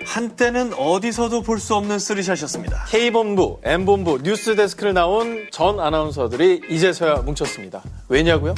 한때는 어디서도 볼 수 없는 쓰리샷이었습니다. K본부, M본부, 뉴스데스크를 나온 전 아나운서들이 이제서야 뭉쳤습니다. 왜냐고요?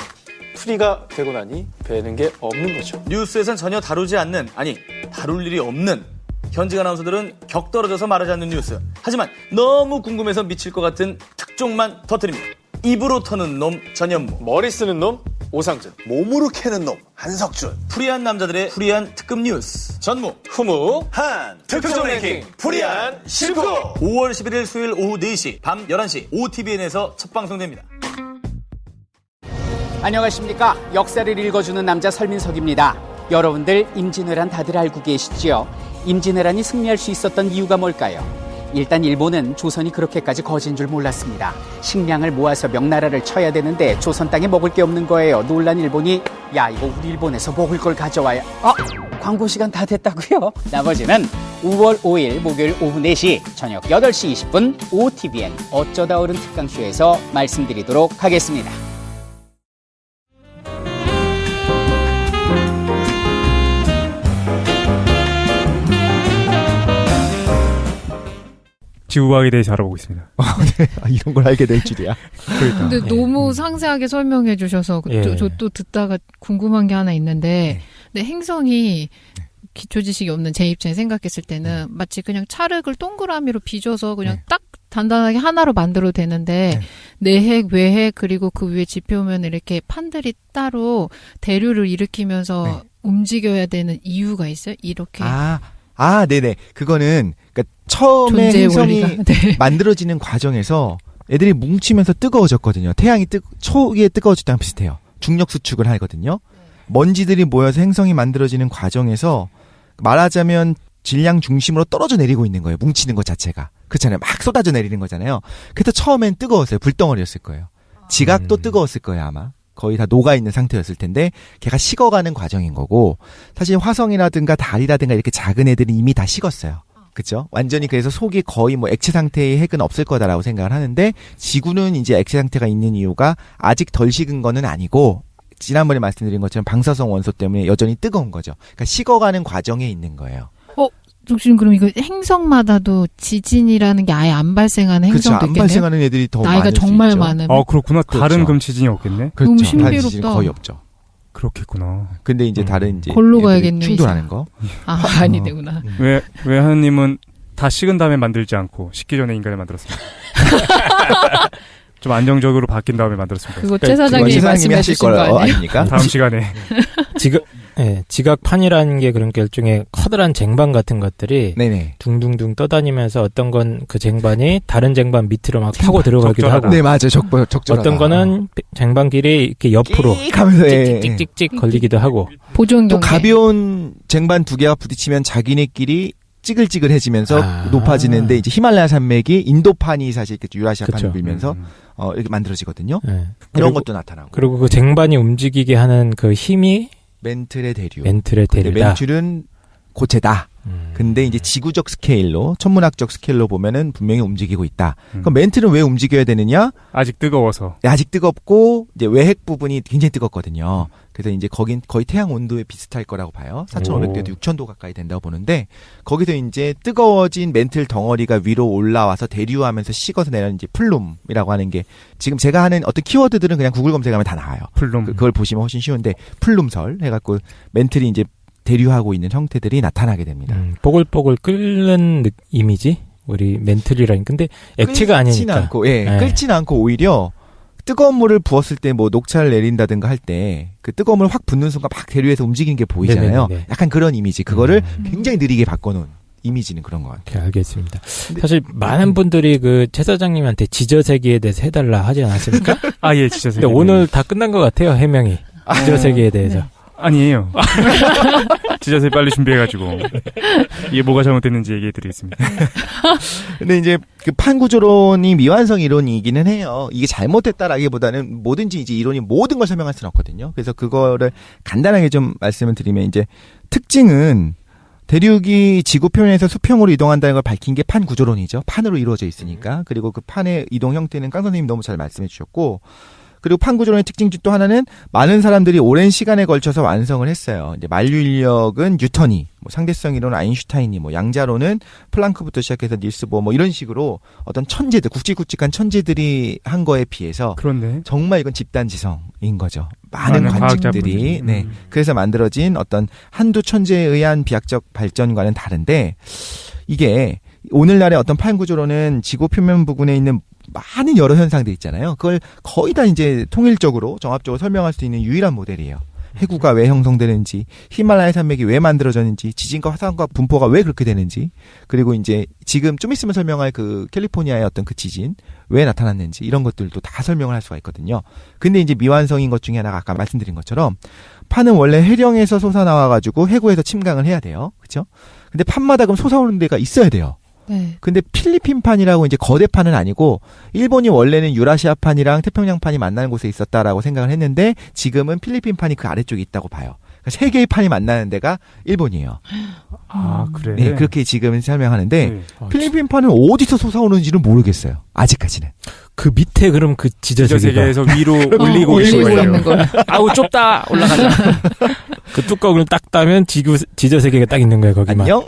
풀이가 되고 나니 배는 게 없는 거죠. 뉴스에선 전혀 다루지 않는, 아니 다룰 일이 없는 현직 아나운서들은 격 떨어져서 말하지 않는 뉴스. 하지만 너무 궁금해서 미칠 것 같은 특종만 터뜨립니다. 입으로 터는 놈 전현무, 머리 쓰는 놈 오상준, 몸으로 캐는 놈 한석준, 풀이한 남자들의 풀이한 특급 뉴스 전무, 후무, 한 특종 랭킹 풀이한 실프. 5월 11일 수요일 오후 4시, 밤 11시 OTBN에서 첫 방송됩니다. 안녕하십니까. 역사를 읽어주는 남자 설민석입니다. 여러분들 임진왜란 다들 알고 계시죠? 임진왜란이 승리할 수 있었던 이유가 뭘까요? 일단 일본은 조선이 그렇게까지 거진 줄 몰랐습니다. 식량을 모아서 명나라를 쳐야 되는데 조선 땅에 먹을 게 없는 거예요. 놀란 일본이 야 이거 우리 일본에서 먹을 걸 가져와야. 광고 시간 다 됐다고요? 나머지는 5월 5일 목요일 오후 4시 저녁 8시 20분 OTBN 어쩌다 어른 특강쇼에서 말씀드리도록 하겠습니다. 지구과학에 대해서 알아보고 있습니다. 네. 이런 걸 알게 될 줄이야. 그러니까. 근데 너무 상세하게 설명해 주셔서 저 또 듣다가 궁금한 게 하나 있는데 근데 행성이 기초 지식이 없는 제 입장에 생각했을 때는 마치 그냥 찰흙을 동그라미로 빚어서 그냥 딱 단단하게 하나로 만들어도 되는데 내핵, 외핵 그리고 그 위에 지표면 이렇게 판들이 따로 대류를 일으키면서 움직여야 되는 이유가 있어요? 이렇게. 네네. 그거는, 그러니까 처음에 행성이 만들어지는 과정에서 애들이 뭉치면서 뜨거워졌거든요. 태양이 초기에 뜨거워질 때랑 비슷해요. 중력 수축을 하거든요. 먼지들이 모여서 행성이 만들어지는 과정에서 말하자면 질량 중심으로 떨어져 내리고 있는 거예요. 뭉치는 것 자체가. 그렇잖아요. 막 쏟아져 내리는 거잖아요. 그래서 처음엔 뜨거웠어요. 불덩어리였을 거예요. 지각도 뜨거웠을 거예요, 아마. 거의 다 녹아있는 상태였을 텐데 걔가 식어가는 과정인 거고 사실 화성이라든가 달이라든가 이렇게 작은 애들은 이미 다 식었어요. 그렇죠? 완전히 그래서 속이 거의 뭐 액체 상태의 핵은 없을 거다라고 생각을 하는데 지구는 이제 액체 상태가 있는 이유가 아직 덜 식은 거는 아니고 지난번에 말씀드린 것처럼 방사성 원소 때문에 여전히 뜨거운 거죠. 그러니까 식어가는 과정에 있는 거예요. 지금 그럼 이거 행성마다도 지진이라는 게 아예 안 발생하는 행성도 그렇죠. 안 있겠네요? 발생하는 애들이 더 많을 나이가 정말 많으면. 그렇구나. 그렇죠. 다른 금 지진이 없겠네. 그렇죠. 너무 신비롭다. 지진이 거의 없죠. 그렇겠구나. 근데 이제 다른 이제 골로 가야겠네. 충돌하는 거. 아니되구나. 왜 하느님은 다 식은 다음에 만들지 않고 식기 전에 인간을 만들었습니다. 좀 안정적으로 바뀐 다음에 만들었습니다. 그거 최 사장님이 말씀해 주신 거 아닙니까? 다음 시간에. 지각판이라는 게 그런 게 일종의 커다란 쟁반 같은 것들이 둥둥둥 떠다니면서 어떤 건 그 쟁반이 다른 쟁반 밑으로 막 타고 들어가기도 하고. 네, 맞아요. 적절하다. 어떤 거는 쟁반 길이 이렇게 옆으로 찍찍찍찍 걸리기도 하고. 또 가벼운 쟁반 두 개가 부딪히면 자기네끼리 찌글찌글해지면서 높아지는데 이제 히말라야 산맥이 인도판이 사실 이렇게 유라시아판을 밀면서 이렇게 만들어지거든요. 이런 것도 나타나고. 그리고 그 쟁반이 움직이게 하는 그 힘이 멘틀의 대류. 멘틀이다. 멘틀은 고체다. 근데 이제 지구적 스케일로, 천문학적 스케일로 보면은 분명히 움직이고 있다. 그럼 멘틀은 왜 움직여야 되느냐? 아직 뜨거워서. 아직 뜨겁고, 이제 외핵 부분이 굉장히 뜨겁거든요. 그래서 이제 거긴 거의 태양 온도에 비슷할 거라고 봐요. 4,500도에도 6,000도 가까이 된다고 보는데, 거기서 이제 뜨거워진 멘틀 덩어리가 위로 올라와서 대류하면서 식어서 내는 이제 플룸이라고 하는 게, 지금 제가 하는 어떤 키워드들은 그냥 구글 검색하면 다 나와요. 플룸. 그걸 보시면 훨씬 쉬운데, 플룸설 해갖고 멘틀이 이제 대류하고 있는 형태들이 나타나게 됩니다. 뽀글뽀글 끓는 이미지? 우리 멘틀이라니. 근데 액체가 아니니까. 않고, 끓진 않고 오히려 뜨거운 물을 부었을 때 뭐 녹차를 내린다든가 할 때 그 뜨거운 물 확 붓는 순간 막 대류해서 움직이는 게 보이잖아요. 네네네. 약간 그런 이미지. 그거를 굉장히 느리게 바꿔놓은 이미지는 그런 것 같아요. 알겠습니다. 사실 많은 분들이 그 최 사장님한테 지저세계에 대해서 해달라 하지 않았습니까? 예, 지저세계. 근데 오늘 다 끝난 것 같아요, 해명이. 지저세계에 대해서. 아니에요. 지저세 빨리 준비해가지고 이게 뭐가 잘못됐는지 얘기해드리겠습니다. 근데 이제 그 판구조론이 미완성 이론이기는 해요. 이게 잘못됐다라기보다는 뭐든지 이제 이론이 모든 걸 설명할 수는 없거든요. 그래서 그거를 간단하게 좀 말씀을 드리면 이제 특징은 대륙이 지구 표면에서 수평으로 이동한다는 걸 밝힌 게 판구조론이죠. 판으로 이루어져 있으니까. 그리고 그 판의 이동 형태는 깡 선생님이 너무 잘 말씀해 주셨고 그리고 판구조론의 특징 중 또 하나는 많은 사람들이 오랜 시간에 걸쳐서 완성을 했어요. 이제 만류 인력은 뉴턴이, 뭐 상대성 이론은 아인슈타인이, 뭐 양자론은 플랑크부터 시작해서 닐스 보어 뭐 이런 식으로 어떤 천재들, 굵직굵직한 천재들이 한 거에 비해서 그런데 정말 이건 집단지성인 거죠. 많은 관측들이 네. 그래서 만들어진 어떤 한두 천재에 의한 비약적 발전과는 다른데 이게 오늘날의 어떤 판구조론은 지구 표면 부근에 있는 많은 여러 현상들 있잖아요. 그걸 거의 다 이제 통일적으로 정합적으로 설명할 수 있는 유일한 모델이에요. 해구가 왜 형성되는지, 히말라야 산맥이 왜 만들어졌는지, 지진과 화산과 분포가 왜 그렇게 되는지, 그리고 이제 지금 좀 있으면 설명할 그 캘리포니아의 어떤 그 지진 왜 나타났는지 이런 것들도 다 설명을 할 수가 있거든요. 근데 이제 미완성인 것 중에 하나가 아까 말씀드린 것처럼 판은 원래 해령에서 솟아나와가지고 해구에서 침강을 해야 돼요. 그렇죠? 근데 판마다 그럼 솟아오는 데가 있어야 돼요. 네. 근데 필리핀판이라고 이제 거대판은 아니고 일본이 원래는 유라시아판이랑 태평양판이 만나는 곳에 있었다라고 생각을 했는데 지금은 필리핀판이 그 아래쪽에 있다고 봐요. 그러니까 세 개의 판이 만나는 데가 일본이에요. 아, 그래. 네, 그렇게 지금은 설명하는데 네. 필리핀판은 어디서 솟아오는지는 모르겠어요. 아직까지는. 그 밑에 그럼 그 지저세계가 지저세계에서 위로 올리고 있는 거예요. 아우 좁다 올라가자. 그 뚜껑을 딱 따면 지저세계가 딱 있는 거예요 거기만. 안녕?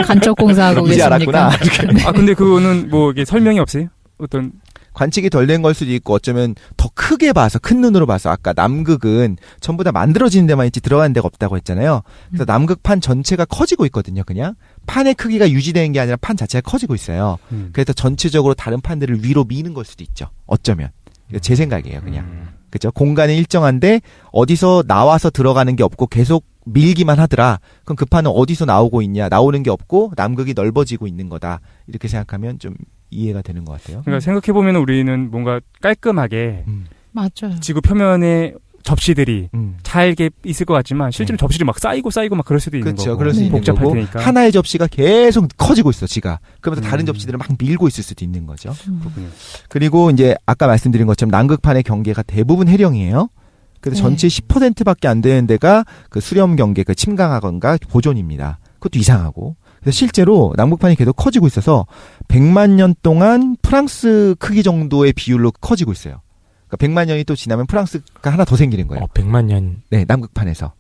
간접 공사하고 이제 계십니까? 알았구나. 아, 근데 그거는 뭐 이게 설명이 없어요? 어떤 관측이 덜 된 걸 수도 있고 어쩌면 더 크게 봐서 큰 눈으로 봐서 아까 남극은 전부 다 만들어지는 데만 있지 들어가는 데가 없다고 했잖아요. 그래서 남극판 전체가 커지고 있거든요. 그냥 판의 크기가 유지되는 게 아니라 판 자체가 커지고 있어요. 그래서 전체적으로 다른 판들을 위로 미는 걸 수도 있죠. 어쩌면. 이거 제 생각이에요. 그냥. 그죠? 공간이 일정한데 어디서 나와서 들어가는 게 없고 계속 밀기만 하더라. 그럼 그 판은 어디서 나오고 있냐? 나오는 게 없고 남극이 넓어지고 있는 거다. 이렇게 생각하면 좀 이해가 되는 것 같아요. 그러니까 생각해보면 우리는 뭔가 깔끔하게 맞아요. 지구 표면에 접시들이 잘게 있을 것 같지만 실제로 접시들이 막 쌓이고 막 그럴 수도 있는 그렇죠. 거고. 그럴 수 있는 복잡할 거고 테니까. 하나의 접시가 계속 커지고 있어. 지가. 그러면서 다른 접시들을 막 밀고 있을 수도 있는 거죠. 그리고 이제 아까 말씀드린 것처럼 남극판의 경계가 대부분 해령이에요. 그래서 전체 10%밖에 안 되는 데가 그 수렴 경계, 그 침강하건가 보존입니다. 그것도 이상하고. 그래서 실제로 남극판이 계속 커지고 있어서 100만 년 동안 프랑스 크기 정도의 비율로 커지고 있어요. 그러니까 100만 년이 또 지나면 프랑스가 하나 더 생기는 거예요. 100만 년. 네, 남극판에서.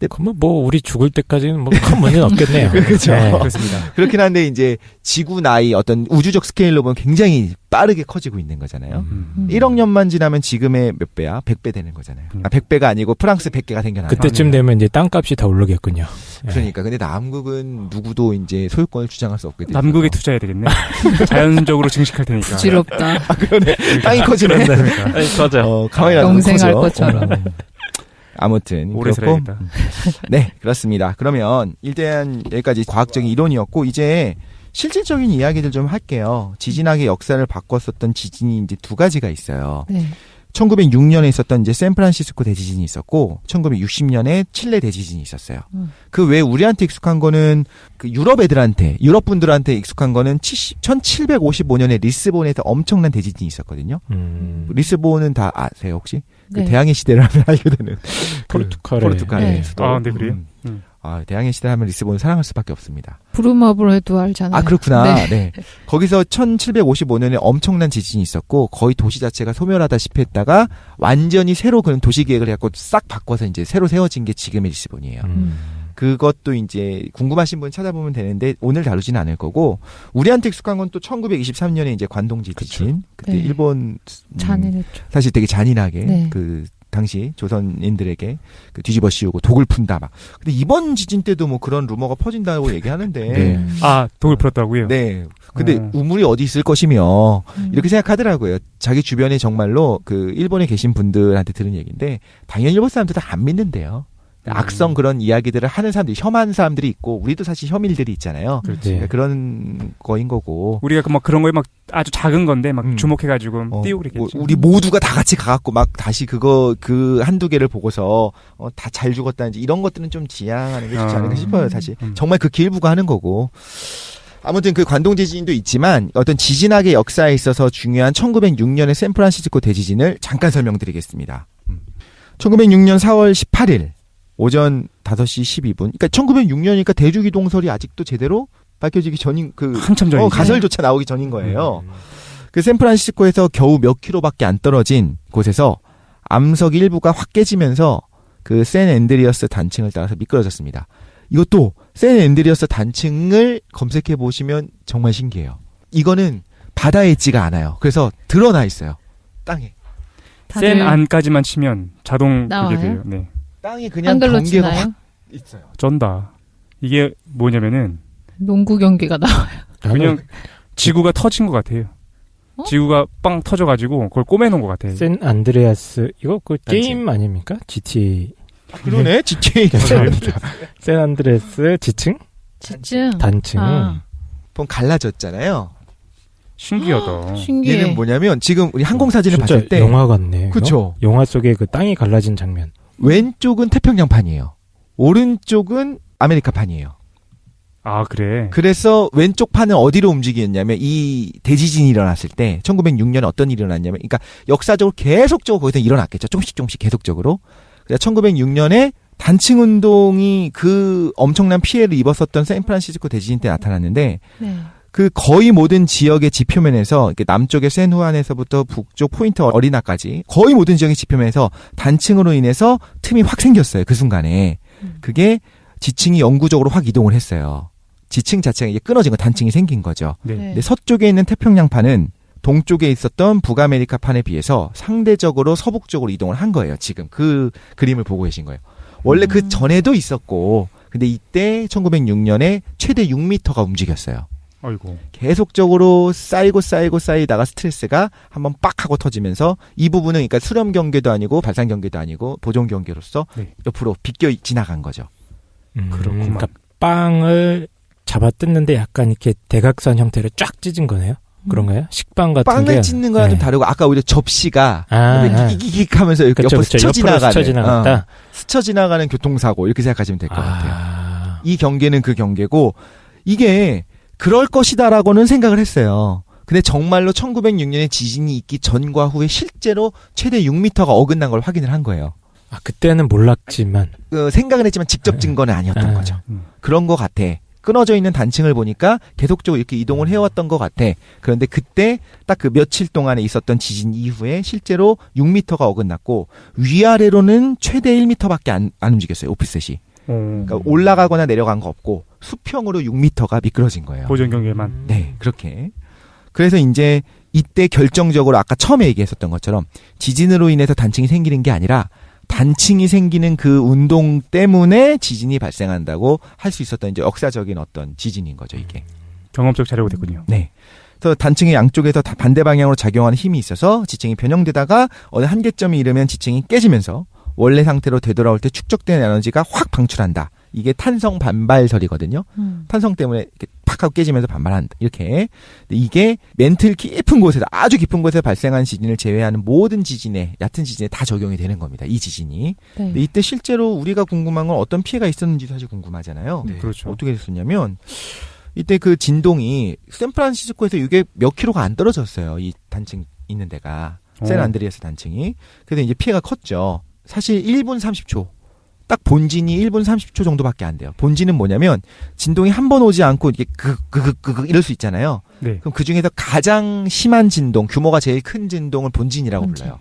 그러면 뭐 우리 죽을 때까지는 뭐 큰 문제는 없겠네요. 그렇죠. 네. 그렇습니다. 그렇긴 한데 이제 지구 나이 어떤 우주적 스케일로 보면 굉장히 빠르게 커지고 있는 거잖아요. 1억 년만 지나면 지금의 몇 배야? 100배 되는 거잖아요. 100배가 아니고 프랑스 100개가 생겨나요. 그때쯤 되면 이제 땅값이 다 오르겠군요. 그러니까. 근데 남극은 누구도 이제 소유권을 주장할 수 없게 되죠. 남극에 투자해야 되겠네. 자연적으로 증식할 테니까. 부질없다. 아, 그러네. 땅이 커지네. 맞아. 가만히 놔두면 영생할 커져. 것처럼. 아무튼 오래 그렇고 살아야겠다. 네, 그렇습니다. 그러면 일단 여기까지 과학적인 이론이었고 이제 실질적인 이야기들 좀 할게요. 지진학의 역사를 바꿨었던 지진이 이제 두 가지가 있어요. 네. 1906년에 있었던 이제 샌프란시스코 대지진이 있었고 1960년에 칠레 대지진이 있었어요. 그 외에 우리한테 익숙한 거는 그 유럽 애들한테 유럽 분들한테 익숙한 거는 1755년에 리스본에서 엄청난 대지진이 있었거든요. 리스본은 다 아세요 혹시? 네. 그 대항해 시대를 하면 알게 되는 포르투갈의 네. 수도. 아, 네, 그래요? 아, 대항해 시대를 하면 리스본을 사랑할 수밖에 없습니다. 부루마블해도 알잖아요. 아, 그렇구나. 네. 네. 거기서 1755년에 엄청난 지진이 있었고 거의 도시 자체가 소멸하다시피 했다가 완전히 새로 그런 도시 계획을 해갖고 싹 바꿔서 이제 새로 세워진 게 지금의 리스본이에요. 그것도 이제 궁금하신 분 찾아보면 되는데 오늘 다루지는 않을 거고 우리한테 익숙한 건 또 1923년에 이제 관동지 지진. 그때 네. 일본 잔인했죠. 사실 되게 잔인하게 네. 그 당시 조선인들에게 그 뒤집어 씌우고 독을 푼다 막. 근데 이번 지진 때도 뭐 그런 루머가 퍼진다고 얘기하는데. 네. 아, 독을 풀었다고요? 네. 근데 우물이 어디 있을 것이며 이렇게 생각하더라고요. 자기 주변에 정말로 그 일본에 계신 분들한테 들은 얘기인데 당연히 일본 사람들 다 안 믿는데요. 악성 그런 이야기들을 하는 사람들이 혐한 사람들이 있고 우리도 사실 혐일들이 있잖아요. 그렇지. 그런 거인 거고. 우리가 막 그런 거에 막 아주 작은 건데 막 주목해가지고 띄우고 그랬겠지. 우리 모두가 다 같이 가갖고 막 다시 그거 그 한두 개를 보고서 다 잘 죽었다는지 이런 것들은 좀 지양하는 게 좋지 않을까 싶어요. 사실 정말 그 기일부가 하는 거고. 아무튼 그 관동지진도 있지만 어떤 지진학의 역사에 있어서 중요한 1906년의 샌프란시스코 대지진을 잠깐 설명드리겠습니다. 1906년 4월 18일 오전 5시 12분. 그러니까 1906년이니까 대주기동설이 아직도 제대로 밝혀지기 전인 한참 전이죠. 가설조차 나오기 전인 거예요. 그 샌프란시스코에서 겨우 몇 킬로밖에 안 떨어진 곳에서 암석 일부가 확 깨지면서 그 샌 앤드리어스 단층을 따라서 미끄러졌습니다. 이것도 샌 앤드리어스 단층을 검색해 보시면 정말 신기해요. 이거는 바다에 있지가 않아요. 그래서 드러나 있어요. 땅에. 센 안까지만 치면 자동 나와요? 그게 돼요. 네. 땅이 그냥 한글로 경계가 치나요? 확 있어요. 쩐다. 이게 뭐냐면은 농구 경기가 나와요. 그냥 지구가 터진 것 같아요. 어? 지구가 빵 터져가지고 그걸 꼬매놓은 것 같아요. 샌 안드레아스 이거 그 게임 아닙니까? GTA. 그러네. GTA. 샌 안드레아스 지층? 지층. 단층. 보면 갈라졌잖아요. 신기하다. 신기해. 얘는 뭐냐면 지금 우리 항공 사진을 진짜 봤을 때 영화 같네. 그쵸. 영화 속에 그 땅이 갈라진 장면. 왼쪽은 태평양판이에요. 오른쪽은 아메리카판이에요. 아, 그래. 그래서 왼쪽 판은 어디로 움직이었냐면 이 대지진이 일어났을 때 1906년에 어떤 일이 일어났냐면 그러니까 역사적으로 계속적으로 거기서 일어났겠죠. 조금씩 계속적으로. 그래서 1906년에 단층 운동이 그 엄청난 피해를 입었었던 샌프란시스코 대지진 때 나타났는데 네. 그 거의 모든 지역의 지표면에서 남쪽의 샌후안에서부터 북쪽 포인트 어리나까지 거의 모든 지역의 지표면에서 단층으로 인해서 틈이 확 생겼어요. 그 순간에. 그게 지층이 영구적으로 확 이동을 했어요. 지층 자체가 이제 끊어진 거 단층이 생긴 거죠. 네. 근데 서쪽에 있는 태평양판은 동쪽에 있었던 북아메리카판에 비해서 상대적으로 서북쪽으로 이동을 한 거예요. 지금 그 그림을 보고 계신 거예요. 원래 그 전에도 있었고 근데 이때 1906년에 최대 6m가 움직였어요. 아이고. 계속적으로 쌓이다가 스트레스가 한번 빡 하고 터지면서 이 부분은 그러니까 수렴 경계도 아니고 발산 경계도 아니고 보존 경계로서 네. 옆으로 비껴 지나간 거죠. 그렇구만. 그러니까 빵을 잡아 뜯는데 약간 이렇게 대각선 형태로 쫙 찢은 거네요. 그런가요? 식빵 같은 게. 빵을 찢는 거랑 좀 다르고 아까 오히려 접시가 이익 하면서 이렇게 옆으로 스쳐 지나가는 스쳐 지나가는 교통사고 이렇게 생각하시면 될 것 같아요. 이 경계는 그 경계고 이게 그럴 것이다라고는 생각을 했어요. 근데 정말로 1906년에 지진이 있기 전과 후에 실제로 최대 6m가 어긋난 걸 확인을 한 거예요. 아, 그때는 몰랐지만. 생각은 했지만 직접 증거는 아니었던 거죠. 그런 것 같아. 끊어져 있는 단층을 보니까 계속적으로 이렇게 이동을 해왔던 것 같아. 그런데 그때 딱 그 며칠 동안에 있었던 지진 이후에 실제로 6m가 어긋났고 위아래로는 최대 1m밖에 안 움직였어요. 오프셋이. 그러니까 올라가거나 내려간 거 없고 수평으로 6m가 미끄러진 거예요. 보존 경계만. 네, 그렇게. 그래서 이제 이때 결정적으로 아까 처음에 얘기했었던 것처럼 지진으로 인해서 단층이 생기는 게 아니라 단층이 생기는 그 운동 때문에 지진이 발생한다고 할 수 있었던 이제 역사적인 어떤 지진인 거죠, 이게. 경험적 자료가 됐군요. 네. 그래서 단층의 양쪽에서 다 반대 방향으로 작용하는 힘이 있어서 지층이 변형되다가 어느 한계점이 이르면 지층이 깨지면서 원래 상태로 되돌아올 때 축적된 에너지가 확 방출한다. 이게 탄성 반발설이거든요. 탄성 때문에 이렇게 팍 하고 깨지면서 반발한다. 이렇게. 이게 멘틀 깊은 곳에서 아주 깊은 곳에서 발생한 지진을 제외하는 모든 지진에 얕은 지진에 다 적용이 되는 겁니다. 이 지진이. 네. 근데 이때 실제로 우리가 궁금한 건 어떤 피해가 있었는지도 사실 궁금하잖아요. 네. 그렇죠. 어떻게 됐었냐면 이때 그 진동이 샌프란시스코에서 이게 몇 킬로가 안 떨어졌어요. 이 단층 있는 데가. 샌 안드레아스 단층이. 그래서 이제 피해가 컸죠. 사실 1분 30초. 딱 본진이 1분 30초 정도밖에 안 돼요. 본진은 뭐냐면 진동이 한 번 오지 않고 이렇게 이럴 수 있잖아요. 네. 그럼 그 중에서 가장 심한 진동, 규모가 제일 큰 진동을 본진이라고 불러요.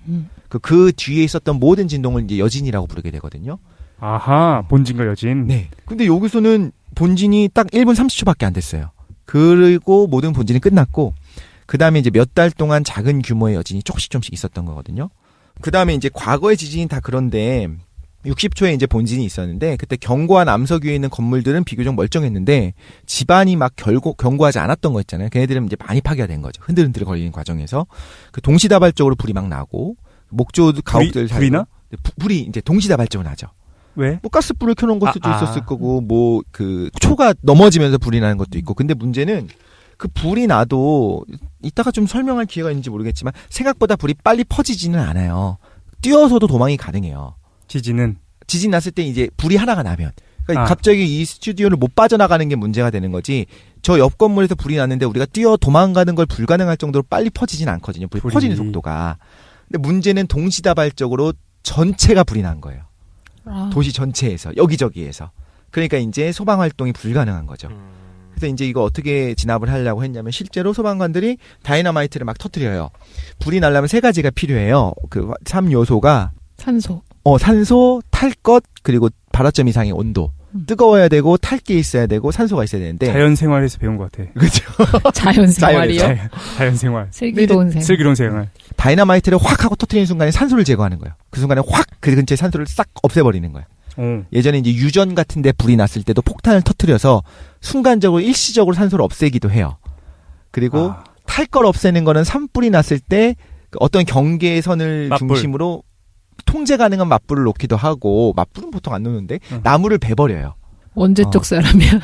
그 뒤에 있었던 모든 진동을 이제 여진이라고 부르게 되거든요. 아하, 본진과 여진. 네. 근데 여기서는 본진이 딱 1분 30초밖에 안 됐어요. 그리고 모든 본진이 끝났고 그 다음에 이제 몇 달 동안 작은 규모의 여진이 조금씩 있었던 거거든요. 그 다음에 이제 과거의 지진이 다 그런데 60초에 이제 본진이 있었는데 그때 견고한 암석 위에 있는 건물들은 비교적 멀쩡했는데 집안이 막 견고하지 않았던 거 있잖아요. 걔네들은 이제 많이 파괴가 된 거죠. 흔들흔들 거리는 과정에서 그 동시다발적으로 불이 막 나고 목조 가옥들 불이 나? 불이 이제 동시다발적으로 나죠. 왜? 뭐 가스불을 켜놓은 걸 수도 있었을 거고 뭐 그 초가 넘어지면서 불이 나는 것도 있고 근데 문제는 그 불이 나도 이따가 좀 설명할 기회가 있는지 모르겠지만 생각보다 불이 빨리 퍼지지는 않아요. 뛰어서도 도망이 가능해요. 지진 났을 때 이제 불이 하나가 나면 그러니까 갑자기 이 스튜디오를 못 빠져나가는 게 문제가 되는 거지 저 옆 건물에서 불이 났는데 우리가 뛰어 도망가는 걸 불가능할 정도로 빨리 퍼지진 않거든요. 불이 퍼지는 속도가. 근데 문제는 동시다발적으로 전체가 불이 난 거예요. 도시 전체에서 여기저기에서. 그러니까 이제 소방 활동이 불가능한 거죠. 그래서 이제 이거 어떻게 진압을 하려고 했냐면 실제로 소방관들이 다이너마이트를 막 터뜨려요. 불이 나려면 세 가지가 필요해요. 그 3요소가 산소. 산소, 탈 것, 그리고 발화점 이상의 온도. 뜨거워야 되고 탈 게 있어야 되고 산소가 있어야 되는데 자연 생활에서 배운 것 같아. 그렇죠. 자연 생활이요? 자연 생활. 슬기로운 생활. 슬기로운 생활. 다이너마이트를 확 하고 터뜨리는 순간에 산소를 제거하는 거예요. 그 순간에 확 그 근처에 산소를 싹 없애버리는 거예요. 예전에 이제 유전 같은데 불이 났을 때도 폭탄을 터뜨려서 순간적으로 일시적으로 산소를 없애기도 해요. 그리고 탈 걸 없애는 거는 산불이 났을 때 어떤 경계선을 맞불. 중심으로 통제 가능한 맞불을 놓기도 하고, 맞불은 보통 안 놓는데 나무를 베버려요. 언제적 사람이야?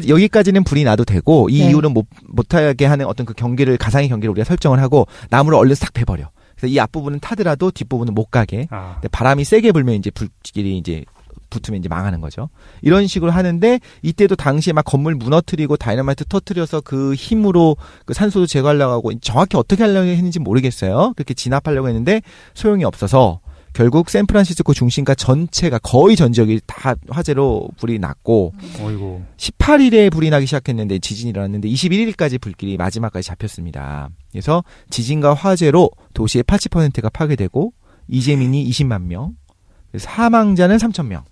여기까지는 불이 나도 되고 이 네. 이후는 못하게 하는 어떤 그 경계를, 가상의 경계를 우리가 설정을 하고 나무를 얼른 싹 베버려. 그래서 이 앞부분은 타더라도 뒷부분은 못 가게. 근데 바람이 세게 불면 이제 불길이 이제 붙으면 이제 망하는 거죠. 이런 식으로 하는데 이때도 당시에 막 건물 무너뜨리고 다이너마이트 터뜨려서 그 힘으로 그 산소도 제거하려고 하고 정확히 어떻게 하려고 했는지 모르겠어요. 그렇게 진압하려고 했는데 소용이 없어서 결국 샌프란시스코 중심가 전체가 거의 전 지역이 다 화재로 불이 났고 18일에 불이 나기 시작했는데 지진이 일어났는데 21일까지 불길이 마지막까지 잡혔습니다. 그래서 지진과 화재로 도시의 80%가 파괴되고 이재민이 20만 명, 사망자는 3,000명.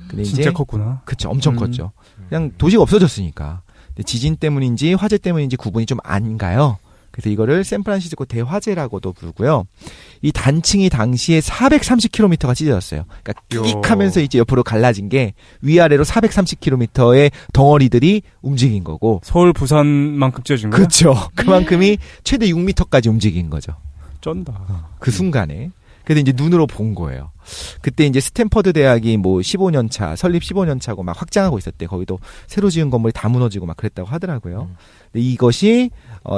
근데 진짜 이제 컸구나. 그쵸, 엄청 컸죠. 그냥 도시가 없어졌으니까. 근데 지진 때문인지 화재 때문인지 구분이 좀 안 가요. 그래서 이거를 샌프란시스코 대화재라고도 부르고요. 이 단층이 당시에 430km가 찢어졌어요. 그러니까 끼익하면서 이제 옆으로 갈라진 게 위아래로 430km의 덩어리들이 움직인 거고. 서울, 부산만큼 찢어진 거야? 그렇죠. 그만큼이 최대 6m까지 움직인 거죠. 쩐다. 그 순간에. 그래서 이제 눈으로 본 거예요. 그때 이제 스탠퍼드 대학이 뭐 15년 차, 설립 15년 차고 막 확장하고 있었대. 거기도 새로 지은 건물이 다 무너지고 막 그랬다고 하더라고요. 근데 이것이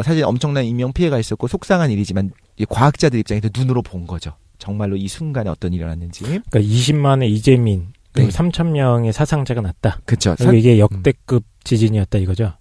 사실 엄청난 인명 피해가 있었고 속상한 일이지만 과학자들 입장에서 눈으로 본 거죠. 정말로 이 순간에 어떤 일이 일어났는지. 그러니까 20만의 이재민, 그리고 네. 3,000명의 사상자가 났다. 그렇죠. 그리고 이게 역대급 지진이었다 이거죠.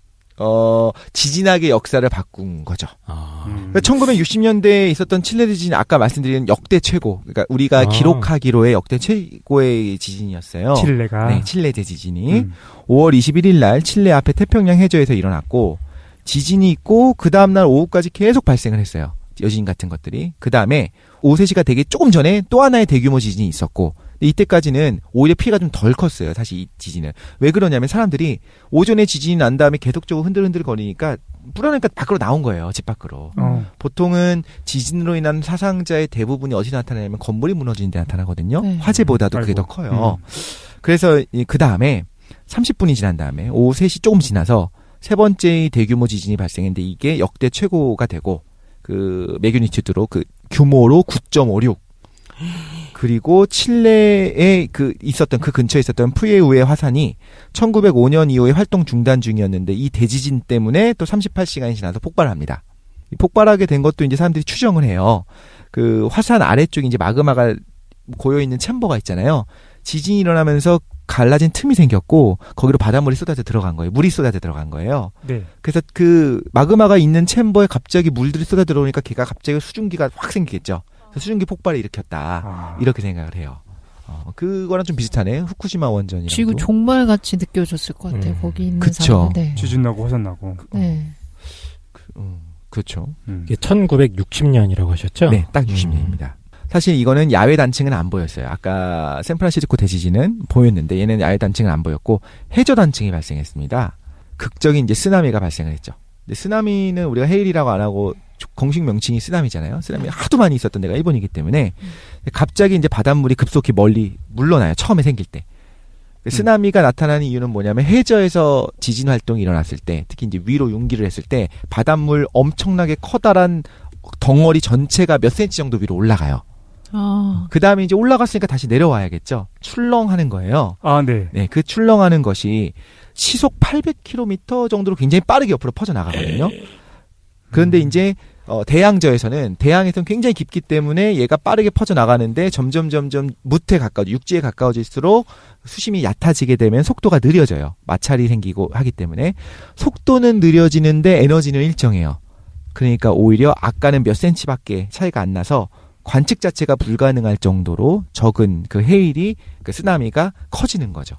지진학의 역사를 바꾼 거죠. 그러니까 1960년대에 있었던 칠레 지진, 아까 말씀드린 역대 최고, 그러니까 우리가 기록하기로의 역대 최고의 지진이었어요. 칠레가. 네, 칠레 대지진이 5월 21일 날 칠레 앞에 태평양 해저에서 일어났고 지진이 있고 그 다음 날 오후까지 계속 발생을 했어요. 여진 같은 것들이. 그 다음에 오후 3시가 되기 조금 전에 또 하나의 대규모 지진이 있었고, 근데 이때까지는 오히려 피해가 좀 덜 컸어요. 사실 이 지진은. 왜 그러냐면 사람들이 오전에 지진이 난 다음에 계속적으로 흔들흔들 거리니까 불안하니까 밖으로 나온 거예요. 집 밖으로. 보통은 지진으로 인한 사상자의 대부분이 어디 나타나냐면 건물이 무너지는 데 나타나거든요. 네. 화재보다도 그게 더 커요. 그래서 그 다음에 30분이 지난 다음에 오후 3시 조금 지나서 세 번째의 대규모 지진이 발생했는데 이게 역대 최고가 되고 그 매그니튜드로 그 규모로 9.56. 그리고 칠레에 있었던 그 근처에 있었던 푸에우의 화산이 1905년 이후에 활동 중단 중이었는데 이 대지진 때문에 또 38시간이 지나서 폭발합니다. 폭발하게 된 것도 이제 사람들이 추정을 해요. 그 화산 아래쪽에 이제 마그마가 고여 있는 챔버가 있잖아요. 지진이 일어나면서 갈라진 틈이 생겼고 거기로 바닷물이 쏟아져 들어간 거예요. 물이 쏟아져 들어간 거예요. 네. 그래서 그 마그마가 있는 챔버에 갑자기 물들이 쏟아 들어오니까 걔가 갑자기 수증기가 확 생기겠죠. 그래서 수증기 폭발을 일으켰다. 이렇게 생각을 해요. 그거랑 좀 비슷하네. 후쿠시마 원전이랑. 지구 종말같이 느껴졌을 것 같아요. 거기 있는 그쵸. 사람들. 네. 지진 나고 화산 나고. 네. 그렇죠. 이게 1960년이라고 하셨죠? 네, 딱 60년입니다. 사실 이거는 야외 단층은 안 보였어요. 아까 샌프란시스코 대지진은 보였는데 얘는 야외 단층은 안 보였고 해저 단층이 발생했습니다. 극적인 이제 쓰나미가 발생을 했죠. 근데 쓰나미는 우리가 헤일이라고 안 하고 공식 명칭이 쓰나미잖아요. 쓰나미가 하도 많이 있었던 데가 일본이기 때문에 갑자기 이제 바닷물이 급속히 멀리 물러나요. 처음에 생길 때. 쓰나미가 나타나는 이유는 뭐냐면 해저에서 지진 활동이 일어났을 때, 특히 이제 위로 융기를 했을 때 바닷물 엄청나게 커다란 덩어리 전체가 몇 센치 정도 위로 올라가요. 그 다음에 이제 올라갔으니까 다시 내려와야겠죠. 출렁하는 거예요. 네. 네, 그 출렁하는 것이 시속 800km 정도로 굉장히 빠르게 옆으로 퍼져나가거든요. 그런데 이제 대양저에서는 굉장히 깊기 때문에 얘가 빠르게 퍼져나가는데 점점 무트에 가까워져, 육지에 가까워질수록 수심이 얕아지게 되면 속도가 느려져요. 마찰이 생기고 하기 때문에 속도는 느려지는데 에너지는 일정해요. 그러니까 오히려 아까는 몇 센치밖에 차이가 안 나서 관측 자체가 불가능할 정도로 적은 그 해일이, 그 쓰나미가 커지는 거죠.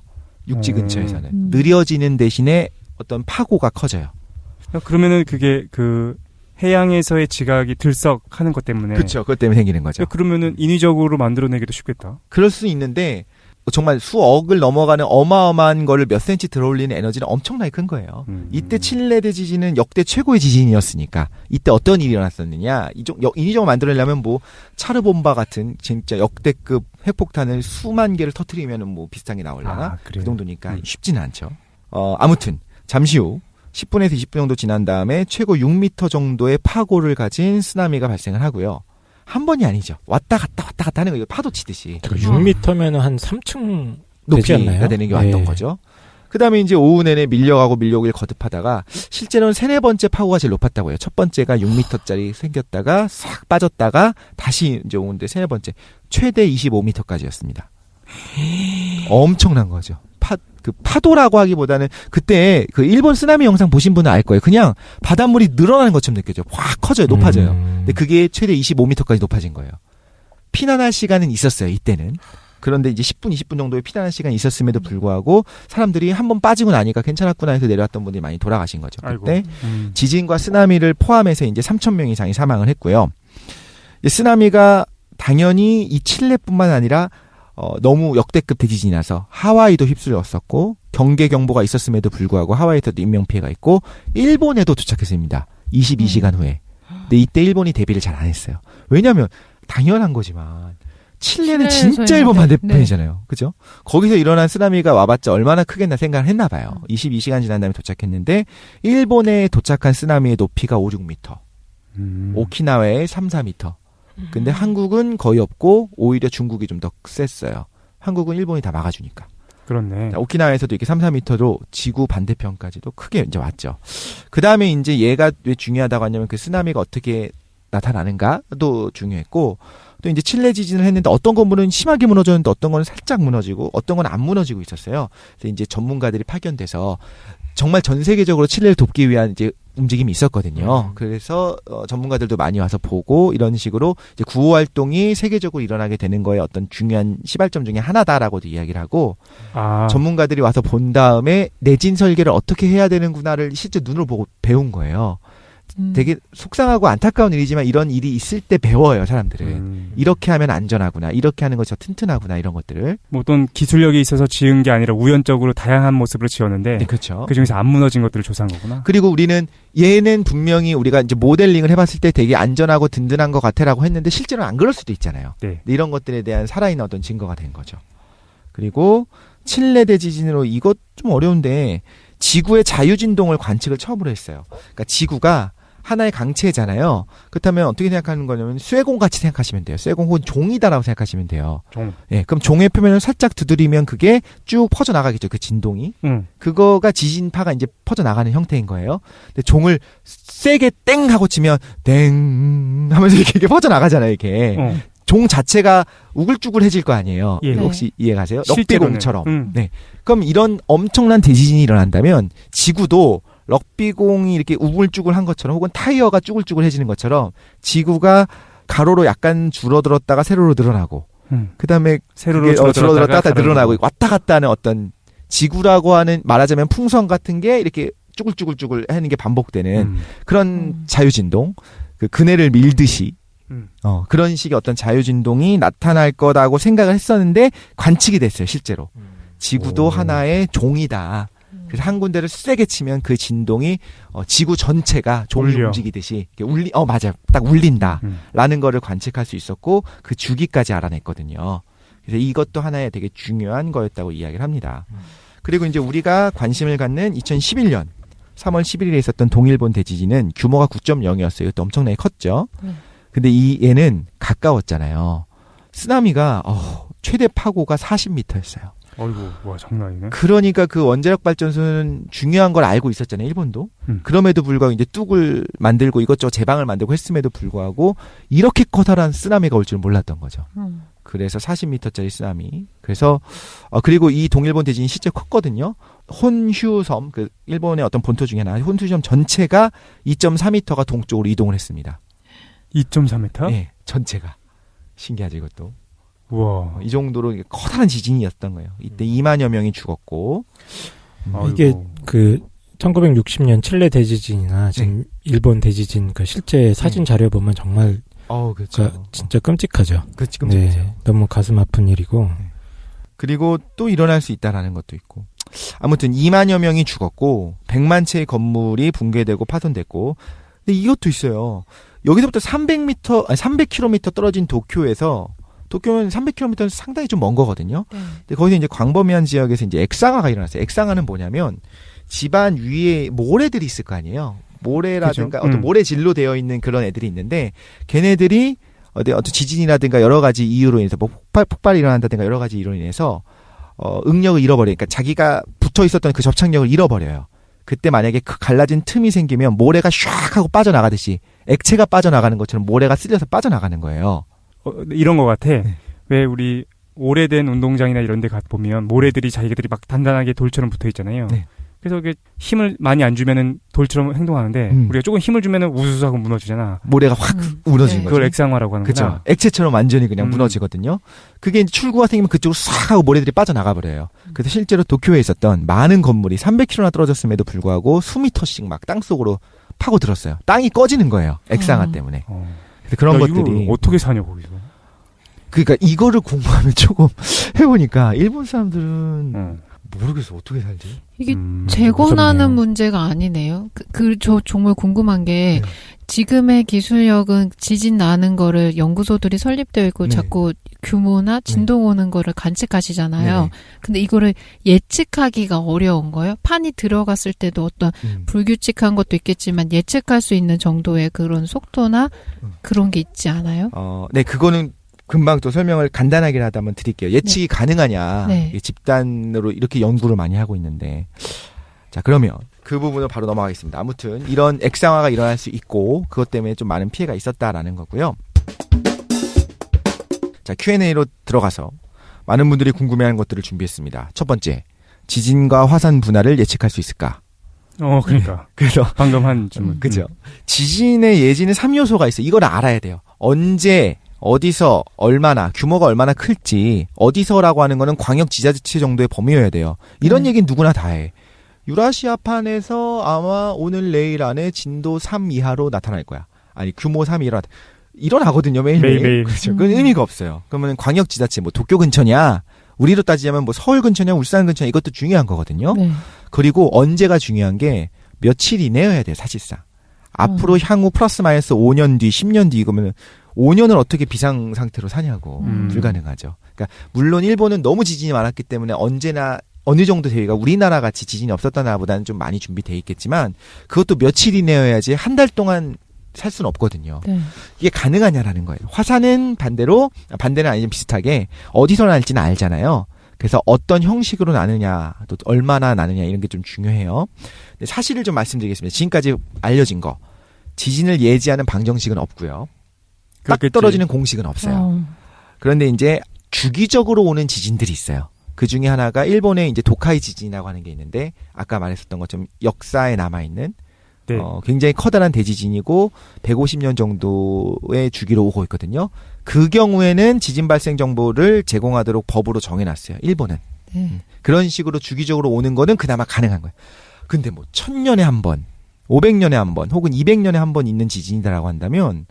육지 근처에서는. 느려지는 대신에 어떤 파고가 커져요. 그러면은 그게 그 해양에서의 지각이 들썩하는 것 때문에. 그렇죠. 그것 때문에 생기는 거죠. 그러면은 인위적으로 만들어내기도 쉽겠다. 그럴 수 있는데 정말 수억을 넘어가는 어마어마한 거를 몇 센치 들어올리는 에너지는 엄청나게 큰 거예요. 이때 칠레 대지진은 역대 최고의 지진이었으니까 이때 어떤 일이 일어났었느냐. 인위적으로 만들어내려면 뭐 차르본바 같은 진짜 역대급 핵폭탄을 수만 개를 터뜨리면 뭐 비슷한 게 나오려나? 그 정도니까 쉽지는 않죠. 아무튼 잠시 후 10분에서 20분 정도 지난 다음에 최고 6m 정도의 파고를 가진 쓰나미가 발생을 하고요. 한 번이 아니죠. 왔다 갔다 하는 거, 파도 치듯이. 6m면 한 3층 되지 않나요? 높이가 되는 게 왔던 거죠. 그 다음에 이제 오후 내내 밀려오길 거듭하다가 실제로는 3, 4번째 파고가 제일 높았다고 해요. 첫 번째가 6m짜리 생겼다가 싹 빠졌다가 다시 이제 오는데 3, 4번째 최대 25m까지였습니다. 엄청난 거죠. 파도라고 하기보다는 그때 그 일본 쓰나미 영상 보신 분은 알 거예요. 그냥 바닷물이 늘어나는 것처럼 느껴져요. 확 커져요. 높아져요. 근데 그게 최대 25m까지 높아진 거예요. 피난할 시간은 있었어요. 이때는. 그런데 이제 10분, 20분 정도의 피난할 시간이 있었음에도 불구하고 사람들이 한번 빠지고 나니까 괜찮았구나 해서 내려왔던 분들이 많이 돌아가신 거죠. 그때 지진과 쓰나미를 포함해서 이제 3,000명 이상이 사망을 했고요. 쓰나미가 당연히 이 칠레뿐만 아니라 너무 역대급 대지진이라서 하와이도 휩쓸렸었고 경계 경보가 있었음에도 불구하고 하와이에서도 인명피해가 있고 일본에도 도착했습니다. 22시간 후에. 근데 이때 일본이 대비를 잘 안 했어요. 왜냐하면 당연한 거지만 칠레는 진짜 일본 반대편이잖아요. 그죠? 거기서 일어난 쓰나미가 와봤자 얼마나 크겠나 생각을 했나 봐요. 22시간 지난 다음에 도착했는데 일본에 도착한 쓰나미의 높이가 5, 6m. 오키나와에 3, 4m. 근데 한국은 거의 없고 오히려 중국이 좀 더 셌어요. 한국은 일본이 다 막아주니까. 그렇네. 오키나와에서도 이렇게 3, 4m로 지구 반대편까지도 크게 이제 왔죠. 그 다음에 이제 얘가 왜 중요하다고 하냐면 그 쓰나미가 어떻게 나타나는가도 중요했고 또 이제 칠레 지진을 했는데 어떤 건물은 심하게 무너졌는데 어떤 건 살짝 무너지고 어떤 건 안 무너지고 있었어요. 그래서 이제 전문가들이 파견돼서 정말 전 세계적으로 칠레를 돕기 위한 이제 움직임이 있었거든요. 그래서 전문가들도 많이 와서 보고 이런 식으로 이제 구호 활동이 세계적으로 일어나게 되는 거에 어떤 중요한 시발점 중에 하나다라고도 이야기를 하고 전문가들이 와서 본 다음에 내진 설계를 어떻게 해야 되는구나를 실제 눈으로 보고 배운 거예요. 되게 속상하고 안타까운 일이지만 이런 일이 있을 때 배워요, 사람들은. 이렇게 하면 안전하구나, 이렇게 하는 것이 더 튼튼하구나, 이런 것들을. 뭐 어떤 기술력이 있어서 지은 게 아니라 우연적으로 다양한 모습으로 지었는데 네, 그렇죠. 그 중에서 안 무너진 것들을 조사한 거구나. 그리고 우리는 얘는 분명히 우리가 이제 모델링을 해봤을 때 되게 안전하고 든든한 것 같아라고 했는데 실제로는 안 그럴 수도 있잖아요. 네. 이런 것들에 대한 살아있는 어떤 증거가 된 거죠. 그리고 칠레 대지진으로 이것 좀 어려운데 지구의 자유진동을 관측을 처음으로 했어요. 그러니까 지구가 하나의 강체잖아요. 그렇다면 어떻게 생각하는 거냐면 쇠공같이 생각하시면 돼요. 쇠공 혹은 종이다라고 생각하시면 돼요. 종. 예, 그럼 종의 표면을 살짝 두드리면 그게 쭉 퍼져나가겠죠. 그 진동이. 그거가 지진파가 이제 퍼져나가는 형태인 거예요. 근데 종을 세게 땡 하고 치면 땡 하면서 이렇게 퍼져나가잖아요. 이렇게. 종 자체가 우글쭈글해질 거 아니에요. 예. 혹시 이해가세요? 실제로는. 럭비공처럼. 네. 그럼 이런 엄청난 대지진이 일어난다면 지구도 럭비공이 이렇게 우글쭈글한 것처럼 혹은 타이어가 쭈글쭈글해지는 것처럼 지구가 가로로 약간 줄어들었다가 세로로 늘어나고 그다음에 세로로 줄어들었다가 늘어나고 왔다 갔다 하는 어떤 지구라고 하는 말하자면 풍선 같은 게 이렇게 쭈글쭈글쭈글 하는 게 반복되는 그런 자유진동, 그 그네를 밀듯이 그런 식의 어떤 자유진동이 나타날 거라고 생각을 했었는데 관측이 됐어요, 실제로. 지구도 하나의 종이다. 그래서 한 군데를 세게 치면 그 진동이 지구 전체가 종이 움직이듯이 이렇게 맞아요. 딱 울린다라는 거를 관측할 수 있었고 그 주기까지 알아냈거든요. 그래서 이것도 하나의 되게 중요한 거였다고 이야기를 합니다. 그리고 이제 우리가 관심을 갖는 2011년 3월 11일에 있었던 동일본 대지진은 규모가 9.0이었어요. 이것도 엄청나게 컸죠. 근데 얘는 가까웠잖아요. 쓰나미가 최대 파고가 40m였어요. 어이구, 와, 장난 아니네. 그러니까 그 원자력 발전소는 중요한 걸 알고 있었잖아요, 일본도. 그럼에도 불구하고 이제 뚝을 만들고 이것저것 제방을 만들고 했음에도 불구하고 이렇게 커다란 쓰나미가 올 줄 몰랐던 거죠. 그래서 40m짜리 쓰나미. 그래서 그리고 이 동일본 대지진이 실제 컸거든요. 혼슈섬, 그 일본의 어떤 본토 중에 하나, 혼슈섬 전체가 2.4m가 동쪽으로 이동을 했습니다. 2.4m? 네, 전체가. 신기하죠, 이것도. 우와. 이 정도로 커다란 지진이었던 거예요. 이때 2만여 명이 죽었고. 이게 그 1960년 칠레 대지진이나 지금 일본 대지진 그 실제 사진 자료 보면 정말 그렇죠. 진짜 끔찍하죠. 그렇지, 끔찍하죠. 네, 너무 가슴 아픈 일이고. 그리고 또 일어날 수 있다라는 것도 있고. 아무튼 2만여 명이 죽었고 100만 채의 건물이 붕괴되고 파손됐고. 근데 이것도 있어요. 여기서부터 300km 떨어진 도쿄는 300km는 상당히 좀 먼 거거든요. 근데 거기서 이제 광범위한 지역에서 이제 액상화가 일어났어요. 액상화는 뭐냐면 집안 위에 모래들이 있을 거 아니에요. 모래라든가 어떤 모래질로 되어 있는 그런 애들이 있는데 걔네들이 어떤 지진이라든가 여러 가지 이유로 인해서 뭐 폭발이 일어난다든가 여러 가지 이유로 인해서 응력을 잃어버려요. 그러니까 자기가 붙어 있었던 그 접착력을 잃어버려요. 그때 만약에 그 갈라진 틈이 생기면 모래가 샥 하고 빠져나가듯이 액체가 빠져나가는 것처럼 모래가 쓸려서 빠져나가는 거예요. 이런 것 같아. 왜 우리 오래된 운동장이나 이런 데 보면 모래들이 자기들이 막 단단하게 돌처럼 붙어 있잖아요. 네. 그래서 이게 힘을 많이 안 주면은 돌처럼 행동하는데 우리가 조금 힘을 주면은 우수수하고 무너지잖아. 모래가 확 무너지는 거죠. 그걸 액상화라고 하는구나. 그렇죠. 액체처럼 완전히 그냥 무너지거든요. 그게 이제 출구가 생기면 그쪽으로 싹 하고 모래들이 빠져나가 버려요. 그래서 실제로 도쿄에 있었던 많은 건물이 300km나 떨어졌음에도 불구하고 수미터씩 막 땅속으로 파고들었어요. 땅이 꺼지는 거예요. 액상화 때문에. 그래서 그런 것들이 어떻게 사냐 거기서. 그러니까 이거를 공부하면 조금 해보니까 일본 사람들은 모르겠어. 어떻게 살지? 이게 재건하는 문제가 아니네요. 저 정말 궁금한 게 지금의 기술력은 지진 나는 거를 연구소들이 설립되어 있고 자꾸 규모나 진동 오는 거를 관측하시잖아요. 근데 이거를 예측하기가 어려운 거예요. 판이 들어갔을 때도 어떤 불규칙한 것도 있겠지만 예측할 수 있는 정도의 그런 속도나 그런 게 있지 않아요? 네, 그거는 금방 또 설명을 간단하게라도 한번 드릴게요. 예측이 가능하냐. 집단으로 이렇게 연구를 많이 하고 있는데. 자, 그러면 그 부분을 바로 넘어가겠습니다. 아무튼 이런 액상화가 일어날 수 있고 그것 때문에 좀 많은 피해가 있었다라는 거고요. 자, Q&A로 들어가서 많은 분들이 궁금해하는 것들을 준비했습니다. 첫 번째, 지진과 화산 분화를 예측할 수 있을까? 그러니까. 그래서 방금 한 질문. 그죠. 지진의 예지는 3요소가 있어요. 이걸 알아야 돼요. 언제, 어디서, 얼마나, 규모가 얼마나 클지, 어디서라고 하는 거는 광역지자체 정도의 범위여야 돼요. 이런 얘기는 누구나 다 해. 유라시아판에서 아마 오늘 내일 안에 진도 3 이하로 나타날 거야. 아니, 규모 3 이하로 일어나거든요, 매일매일. 그렇죠. 그건 의미가 없어요. 그러면 광역지자체, 뭐 도쿄 근처냐, 우리로 따지자면 뭐 서울 근처냐, 울산 근처냐, 이것도 중요한 거거든요. 그리고 언제가 중요한 게 며칠 이내여야 돼요, 사실상. 앞으로 향후 플러스 마이너스 5년 뒤, 10년 뒤 이거면 5년을 어떻게 비상 상태로 사냐고. 불가능하죠. 그러니까 물론 일본은 너무 지진이 많았기 때문에 언제나 어느 정도 대위가 우리나라 같이 지진이 없었던 나라보다는 좀 많이 준비돼 있겠지만 그것도 며칠 이내여야지 한 달 동안 살 수는 없거든요. 이게 가능하냐라는 거예요. 화산은 반대는 아니지만 비슷하게 어디서 날지는 알잖아요. 그래서 어떤 형식으로 나느냐, 또 얼마나 나느냐 이런 게 좀 중요해요. 근데 사실을 좀 말씀드리겠습니다. 지금까지 알려진 거. 지진을 예지하는 방정식은 없고요. 딱 떨어지는 공식은 없어요. 그런데 이제 주기적으로 오는 지진들이 있어요. 그 중에 하나가 일본의 이제 도카이 지진이라고 하는 게 있는데 아까 말했었던 것처럼 역사에 남아있는 굉장히 커다란 대지진이고 150년 정도의 주기로 오고 있거든요. 그 경우에는 지진 발생 정보를 제공하도록 법으로 정해놨어요. 일본은. 그런 식으로 주기적으로 오는 거는 그나마 가능한 거예요. 근데 뭐 1000년에 한 번, 500년에 한 번, 혹은 200년에 한 번 있는 지진이다라고 한다면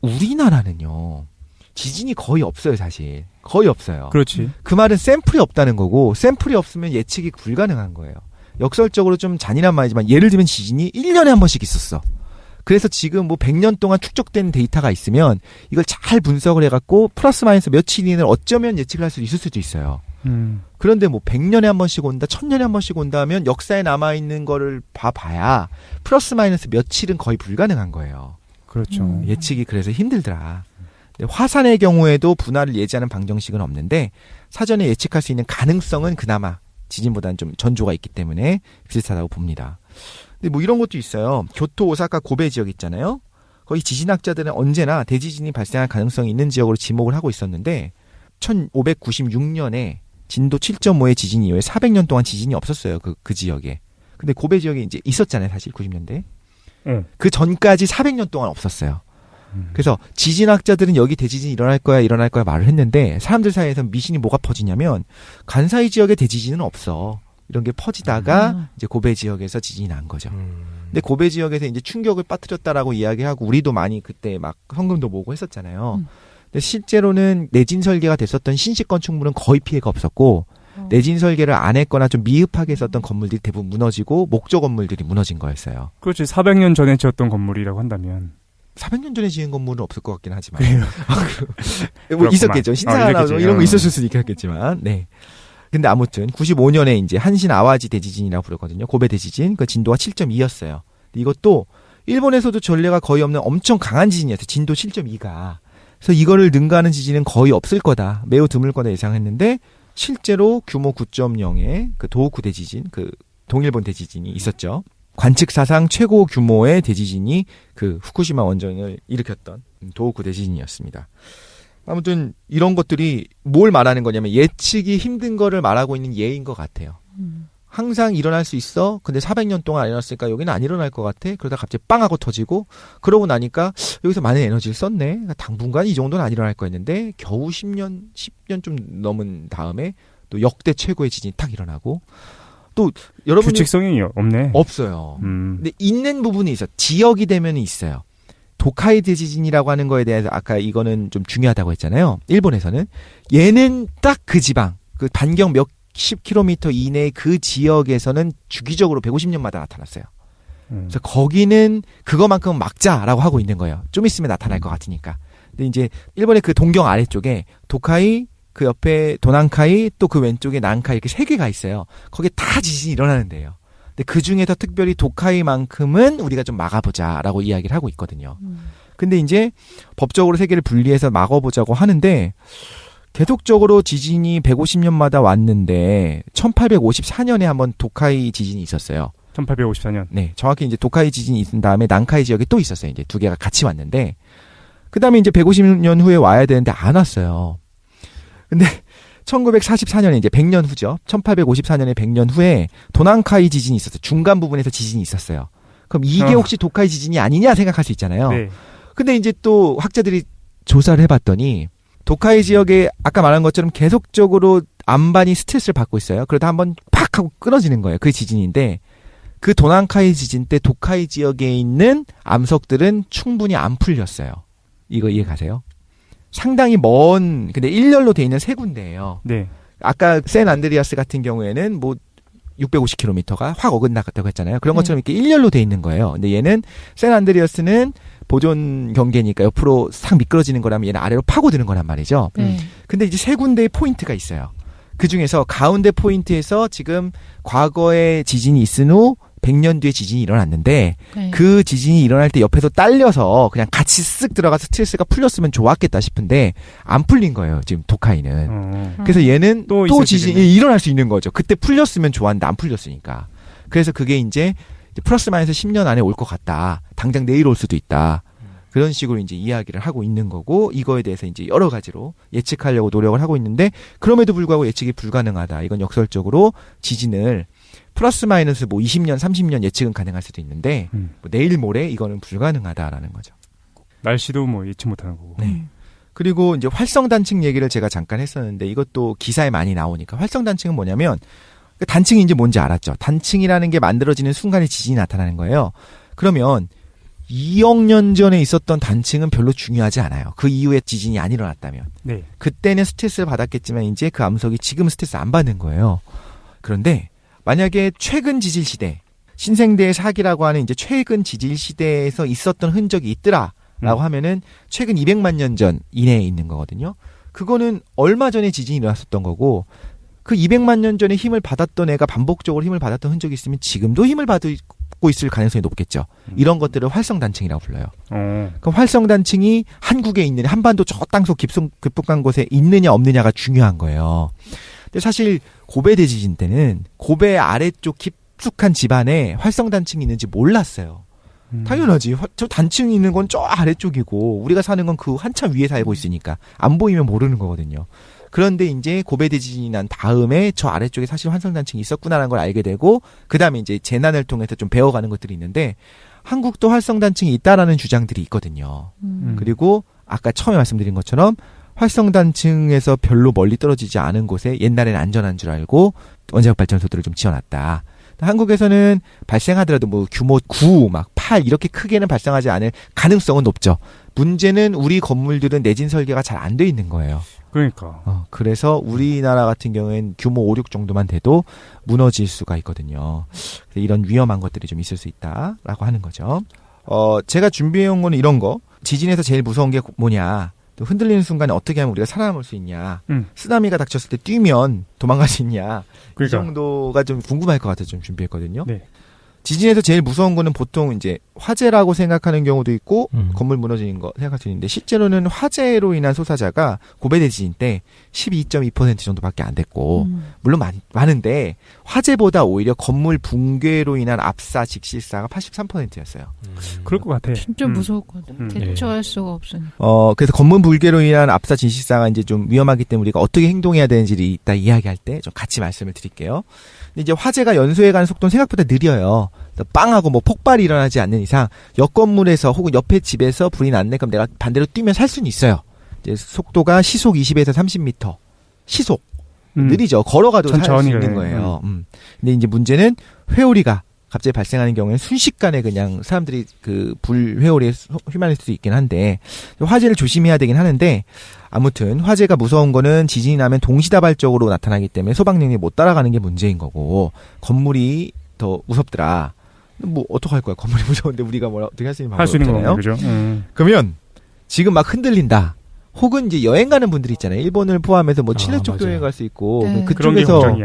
우리나라는요. 지진이 거의 없어요, 사실. 거의 없어요. 그렇지. 그 말은 샘플이 없다는 거고 샘플이 없으면 예측이 불가능한 거예요. 역설적으로 좀 잔인한 말이지만 예를 들면 지진이 1년에 한 번씩 있었어. 그래서 지금 뭐 100년 동안 축적된 데이터가 있으면 이걸 잘 분석을 해갖고 플러스 마이너스 며칠 이내를 어쩌면 예측을 할 수 있을 수도 있어요. 그런데 뭐 100년에 한 번씩 온다, 1000년에 한 번씩 온다 하면 역사에 남아있는 거를 봐봐야 플러스 마이너스 며칠은 거의 불가능한 거예요. 그렇죠. 예측이 그래서 힘들더라. 화산의 경우에도 분화를 예지하는 방정식은 없는데 사전에 예측할 수 있는 가능성은 그나마 지진보다는 좀 전조가 있기 때문에 비슷하다고 봅니다. 근데 뭐 이런 것도 있어요. 교토, 오사카, 고베 지역 있잖아요. 거기 지진학자들은 언제나 대지진이 발생할 가능성이 있는 지역으로 지목을 하고 있었는데 1596년에 진도 7.5의 지진 이후에 400년 동안 지진이 없었어요. 그 지역에. 근데 고베 지역에 이제 있었잖아요. 사실 90년대. 그 전까지 400년 동안 없었어요. 그래서 지진학자들은 여기 대지진이 일어날 거야 말을 했는데 사람들 사이에서 미신이 뭐가 퍼지냐면 간사이 지역에 대지진은 없어. 이런 게 퍼지다가 이제 고베 지역에서 지진이 난 거죠. 근데 고베 지역에서 이제 충격을 빠뜨렸다라고 이야기하고 우리도 많이 그때 막 현금도 모으고 했었잖아요. 근데 실제로는 내진 설계가 됐었던 신식 건축물은 거의 피해가 없었고 내진 설계를 안 했거나 좀 미흡하게 했었던 건물들이 대부분 무너지고 목조 건물들이 무너진 거였어요. 그렇지. 400년 전에 지었던 건물이라고 한다면 400년 전에 지은 건물은 없을 것 같긴 하지만 뭐 있었겠죠. 신사나 이런 거 있었을 수도 있겠지만 네. 근데 아무튼 95년에 이제 한신 아와지 대지진이라고 부르거든요. 고베 대지진. 그 진도가 7.2였어요. 이것도 일본에서도 전례가 거의 없는 엄청 강한 지진이었어요. 진도 7.2가. 그래서 이거를 능가하는 지진은 거의 없을 거다. 매우 드물 거다 예상했는데 실제로 규모 9.0의 그 도호쿠 대지진, 그 동일본 대지진이 있었죠. 관측 사상 최고 규모의 대지진이 그 후쿠시마 원전을 일으켰던 도호쿠 대지진이었습니다. 아무튼 이런 것들이 뭘 말하는 거냐면 예측이 힘든 거를 말하고 있는 예인 것 같아요. 항상 일어날 수 있어. 근데 400년 동안 안 일어났으니까 여기는 안 일어날 것 같아. 그러다 갑자기 빵 하고 터지고 그러고 나니까 여기서 많은 에너지를 썼네. 그러니까 당분간 이 정도는 안 일어날 거였는데 겨우 10년 좀 넘은 다음에 또 역대 최고의 지진이 딱 일어나고 또 여러분이 규칙성이 없네. 없어요. 근데 있는 부분이 있어. 지역이 되면 있어요. 도카이 대지진이라고 하는 거에 대해서 아까 이거는 좀 중요하다고 했잖아요. 일본에서는 얘는 딱 그 지방, 그 반경 몇 10km 이내의 그 지역에서는 주기적으로 150년마다 나타났어요. 그래서 거기는 그거만큼 막자라고 하고 있는 거예요. 좀 있으면 나타날 것 같으니까. 근데 이제 일본의 그 동경 아래쪽에 도카이, 그 옆에 도난카이, 또 그 왼쪽에 난카이 이렇게 세 개가 있어요. 거기에 다 지진이 일어나는 데예요. 근데 그 중에서 특별히 도카이만큼은 우리가 좀 막아보자라고 이야기를 하고 있거든요. 근데 이제 법적으로 세 개를 분리해서 막아보자고 하는데 계속적으로 지진이 150년마다 왔는데 1854년에 한번 도카이 지진이 있었어요. 1854년. 네, 정확히 이제 도카이 지진이 있은 다음에 난카이 지역에 또 있었어요. 이제 두 개가 같이 왔는데 그 다음에 이제 150년 후에 와야 되는데 안 왔어요. 근데 1944년에 이제 100년 후죠. 1854년에 100년 후에 도난카이 지진이 있었어요. 중간 부분에서 지진이 있었어요. 그럼 이게 혹시 도카이 지진이 아니냐 생각할 수 있잖아요. 네. 근데 이제 또 학자들이 조사를 해봤더니 도카이 지역에 아까 말한 것처럼 계속적으로 안반이 스트레스를 받고 있어요. 그러다 한번 팍 하고 끊어지는 거예요. 그 지진인데 그 도난카이 지진 때 도카이 지역에 있는 암석들은 충분히 안 풀렸어요. 이거 이해 가세요? 상당히 먼 근데 일렬로 돼 있는 세 군데예요. 네. 아까 샌 안드리아스 같은 경우에는 뭐 650km가 확 어긋나갔다고 했잖아요. 그런 것처럼 이렇게 일렬로 돼 있는 거예요. 근데 얘는 샌 안드리아스는 보존 경계니까 옆으로 싹 미끄러지는 거라면 얘는 아래로 파고드는 거란 말이죠. 근데 이제 세 군데의 포인트가 있어요. 그 중에서 가운데 포인트에서 지금 과거에 지진이 있은 후 100년 뒤에 지진이 일어났는데 그 지진이 일어날 때 옆에서 딸려서 그냥 같이 쓱 들어가서 스트레스가 풀렸으면 좋았겠다 싶은데 안 풀린 거예요. 지금 도카이는. 그래서 얘는 또 지진이 일어날 수 있는 거죠. 그때 풀렸으면 좋았는데 안 풀렸으니까. 그래서 그게 이제 플러스 마이너스 10년 안에 올 것 같다. 당장 내일 올 수도 있다. 그런 식으로 이제 이야기를 하고 있는 거고 이거에 대해서 이제 여러 가지로 예측하려고 노력을 하고 있는데 그럼에도 불구하고 예측이 불가능하다. 이건 역설적으로 지진을 플러스 마이너스 뭐 20년, 30년 예측은 가능할 수도 있는데 뭐 내일 모레 이거는 불가능하다라는 거죠. 날씨도 뭐 예측 못하는 거고. 네. 그리고 이제 활성 단층 얘기를 제가 잠깐 했었는데 이것도 기사에 많이 나오니까 활성 단층은 뭐냐면 단층이 이제 뭔지 알았죠. 단층이라는 게 만들어지는 순간에 지진이 나타나는 거예요. 그러면 2억 년 전에 있었던 단층은 별로 중요하지 않아요. 그 이후에 지진이 안 일어났다면. 네. 그때는 스트레스를 받았겠지만 이제 그 암석이 지금 스트레스 안 받는 거예요. 그런데 만약에 최근 지질 시대, 신생대의 사기라고 하는 이제 최근 지질 시대에서 있었던 흔적이 있더라라고 하면은 최근 200만 년 전 이내에 있는 거거든요. 그거는 얼마 전에 지진이 일어났었던 거고 그 200만 년 전에 힘을 받았던 애가 반복적으로 힘을 받았던 흔적이 있으면 지금도 힘을 받고 있을 가능성이 높겠죠. 이런 것들을 활성단층이라고 불러요. 그럼 활성단층이 한국에 있는 한반도 저 땅속 깊숙한 곳에 있느냐 없느냐가 중요한 거예요. 근데 사실 고베 대지진 때는 고베 아래쪽 깊숙한 집안에 활성단층이 있는지 몰랐어요. 당연하지. 저 단층이 있는 건 저 아래쪽이고 우리가 사는 건 그 한참 위에 살고 있으니까 안 보이면 모르는 거거든요. 그런데 이제 고베 대지진이 난 다음에 저 아래쪽에 사실 활성단층이 있었구나라는 걸 알게 되고 그 다음에 이제 재난을 통해서 좀 배워가는 것들이 있는데 한국도 활성단층이 있다라는 주장들이 있거든요. 그리고 아까 처음에 말씀드린 것처럼 활성단층에서 별로 멀리 떨어지지 않은 곳에 옛날엔 안전한 줄 알고 원자력 발전소들을 좀 지어놨다. 한국에서는 발생하더라도 뭐 규모 9, 막 8 이렇게 크게는 발생하지 않을 가능성은 높죠. 문제는 우리 건물들은 내진 설계가 잘 안 돼 있는 거예요. 그러니까. 그래서 우리나라 같은 경우에는 규모 5, 6 정도만 돼도 무너질 수가 있거든요. 이런 위험한 것들이 좀 있을 수 있다라고 하는 거죠. 제가 준비해온 거는 이런 거. 지진에서 제일 무서운 게 뭐냐. 또 흔들리는 순간에 어떻게 하면 우리가 살아남을 수 있냐. 쓰나미가 닥쳤을 때 뛰면 도망갈 수 있냐. 그러니까. 이 정도가 좀 궁금할 것 같아서 좀 준비했거든요. 네. 지진에서 제일 무서운 거는 보통 이제 화재라고 생각하는 경우도 있고 건물 무너지는 거 생각할 수 있는데 실제로는 화재로 인한 소사자가 고베 대지진 때 12.2% 정도밖에 안 됐고 물론 많은데 화재보다 오히려 건물 붕괴로 인한 압사, 직실사가 83%였어요. 그럴 것 같아. 진짜 무서울 것 같아. 대처할 수가 없으니까. 그래서 건물 붕괴로 인한 압사, 진실사가 이제 좀 위험하기 때문에 우리가 어떻게 행동해야 되는지를 이따 이야기할 때 좀 같이 말씀을 드릴게요. 근데 이제 화재가 연소해 가는 속도는 생각보다 느려요. 빵하고 뭐 폭발이 일어나지 않는 이상 옆 건물에서 혹은 옆에 집에서 불이 났네 그럼 내가 반대로 뛰면 살 수는 있어요. 이제 속도가 시속 20에서 30m. 시속. 느리죠. 걸어가도 살 수 있는 거예요. 근데 이제 문제는 회오리가 갑자기 발생하는 경우에는 순식간에 그냥 사람들이 그 불 회오리에 휘말릴 수도 있긴 한데 화재를 조심해야 되긴 하는데 아무튼 화재가 무서운 거는 지진이 나면 동시다발적으로 나타나기 때문에 소방력이 못 따라가는 게 문제인 거고 건물이 더 무섭더라. 뭐 어떡할 거야. 건물이 무서운데 우리가 뭐 어떻게 할 수 있는 방법이 없잖아요. 그죠? 그러면 지금 막 흔들린다. 혹은 이제 여행 가는 분들이 있잖아요. 일본을 포함해서 뭐 칠레 쪽도 여행 갈 수 있고 네. 그쪽에서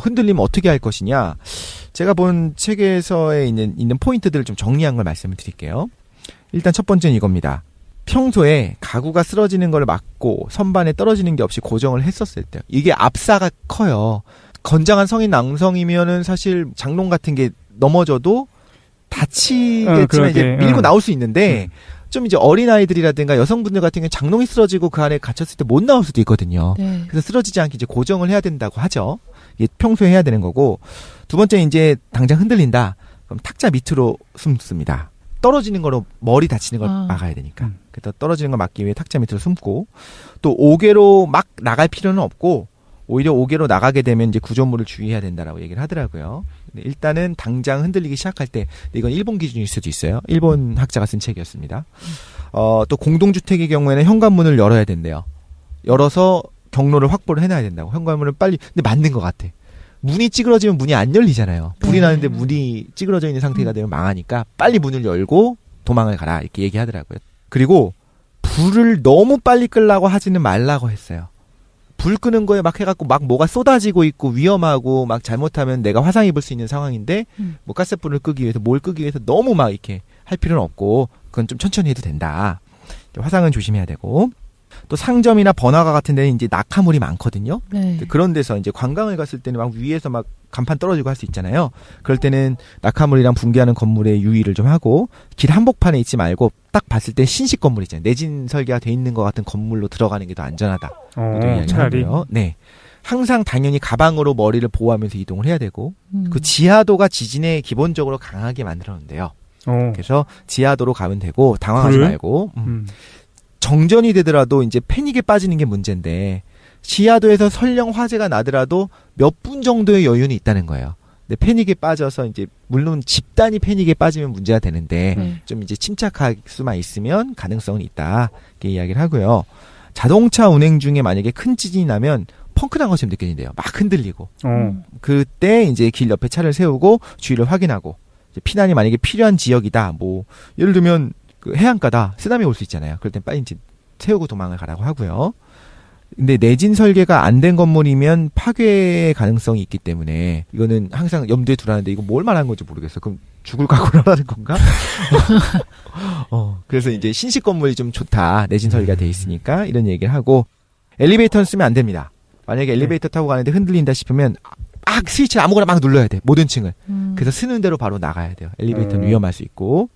흔들리면 어떻게 할 것이냐. 제가 본 책에서에 있는 포인트들을 좀 정리한 걸 말씀을 드릴게요. 일단 첫 번째는 이겁니다. 평소에 가구가 쓰러지는 걸 막고 선반에 떨어지는 게 없이 고정을 했었을 때 이게 압사가 커요. 건장한 성인 남성이면은 사실 장롱 같은 게 넘어져도 다치겠지만 이제 밀고 나올 수 있는데 좀 이제 어린아이들이라든가 여성분들 같은 경우는 장롱이 쓰러지고 그 안에 갇혔을 때 못 나올 수도 있거든요. 네. 그래서 쓰러지지 않게 이제 고정을 해야 된다고 하죠. 이게 평소에 해야 되는 거고. 두 번째 이제 당장 흔들린다. 그럼 탁자 밑으로 숨습니다. 떨어지는 거로 머리 다치는 걸 막아야 되니까. 그래서 떨어지는 걸 막기 위해 탁자 밑으로 숨고 또 5개로 막 나갈 필요는 없고 오히려 5개로 나가게 되면 이제 구조물을 주의해야 된다라고 얘기를 하더라고요. 일단은 당장 흔들리기 시작할 때 이건 일본 기준일 수도 있어요. 일본 학자가 쓴 책이었습니다. 또 공동주택의 경우에는 현관문을 열어야 된대요. 열어서 경로를 확보를 해놔야 된다고. 현관문을 빨리. 근데 맞는 것 같아. 문이 찌그러지면 문이 안 열리잖아요. 불이 나는데 문이 찌그러져 있는 상태가 되면 망하니까 빨리 문을 열고 도망을 가라 이렇게 얘기하더라고요. 그리고 불을 너무 빨리 끄려고 하지는 말라고 했어요. 불 끄는 거에 막 해갖고 막 뭐가 쏟아지고 있고 위험하고 막 잘못하면 내가 화상 입을 수 있는 상황인데 뭐 가스불을 끄기 위해서 뭘 끄기 위해서 너무 막 이렇게 할 필요는 없고 그건 좀 천천히 해도 된다. 화상은 조심해야 되고 또 상점이나 번화가 같은 데는 이제 낙하물이 많거든요. 네. 그런 데서 이제 관광을 갔을 때는 막 위에서 막 간판 떨어지고 할 수 있잖아요. 그럴 때는 낙하물이랑 붕괴하는 건물에 유의를 좀 하고 길 한복판에 있지 말고 딱 봤을 때 신식 건물 있잖아요. 내진 설계가 돼 있는 것 같은 건물로 들어가는 게 더 안전하다. 차라리. 네. 항상 당연히 가방으로 머리를 보호하면서 이동을 해야 되고 그 지하도가 지진에 기본적으로 강하게 만들어 놓은데요. 그래서 지하도로 가면 되고 당황하지 말고 정전이 되더라도 이제 패닉에 빠지는 게 문제인데 지하도에서 설령 화재가 나더라도 몇 분 정도의 여유는 있다는 거예요. 근데 패닉에 빠져서 이제 물론 집단이 패닉에 빠지면 문제가 되는데 좀 이제 침착할 수만 있으면 가능성은 있다. 이렇게 이야기를 하고요. 자동차 운행 중에 만약에 큰 지진이 나면 펑크난 것처럼 느껴진대요. 막 흔들리고. 그때 이제 길 옆에 차를 세우고 주위를 확인하고 이제 피난이 만약에 필요한 지역이다. 뭐 예를 들면 그 해안가다. 쓰나미 올 수 있잖아요. 그럴 땐 빨리 이제 세우고 도망을 가라고 하고요. 근데 내진 설계가 안 된 건물이면 파괴 가능성이 있기 때문에 이거는 항상 염두에 두라는데 이거 뭘 말하는 건지 모르겠어. 그럼 죽을 각오를 하라는 건가? 그래서 이제 신식 건물이 좀 좋다. 내진 설계가 돼 있으니까 이런 얘기를 하고 엘리베이터는 쓰면 안 됩니다. 만약에 엘리베이터 타고 가는데 흔들린다 싶으면 막 스위치를 아무거나 막 눌러야 돼. 모든 층을. 그래서 쓰는 대로 바로 나가야 돼요. 엘리베이터는 위험할 수 있고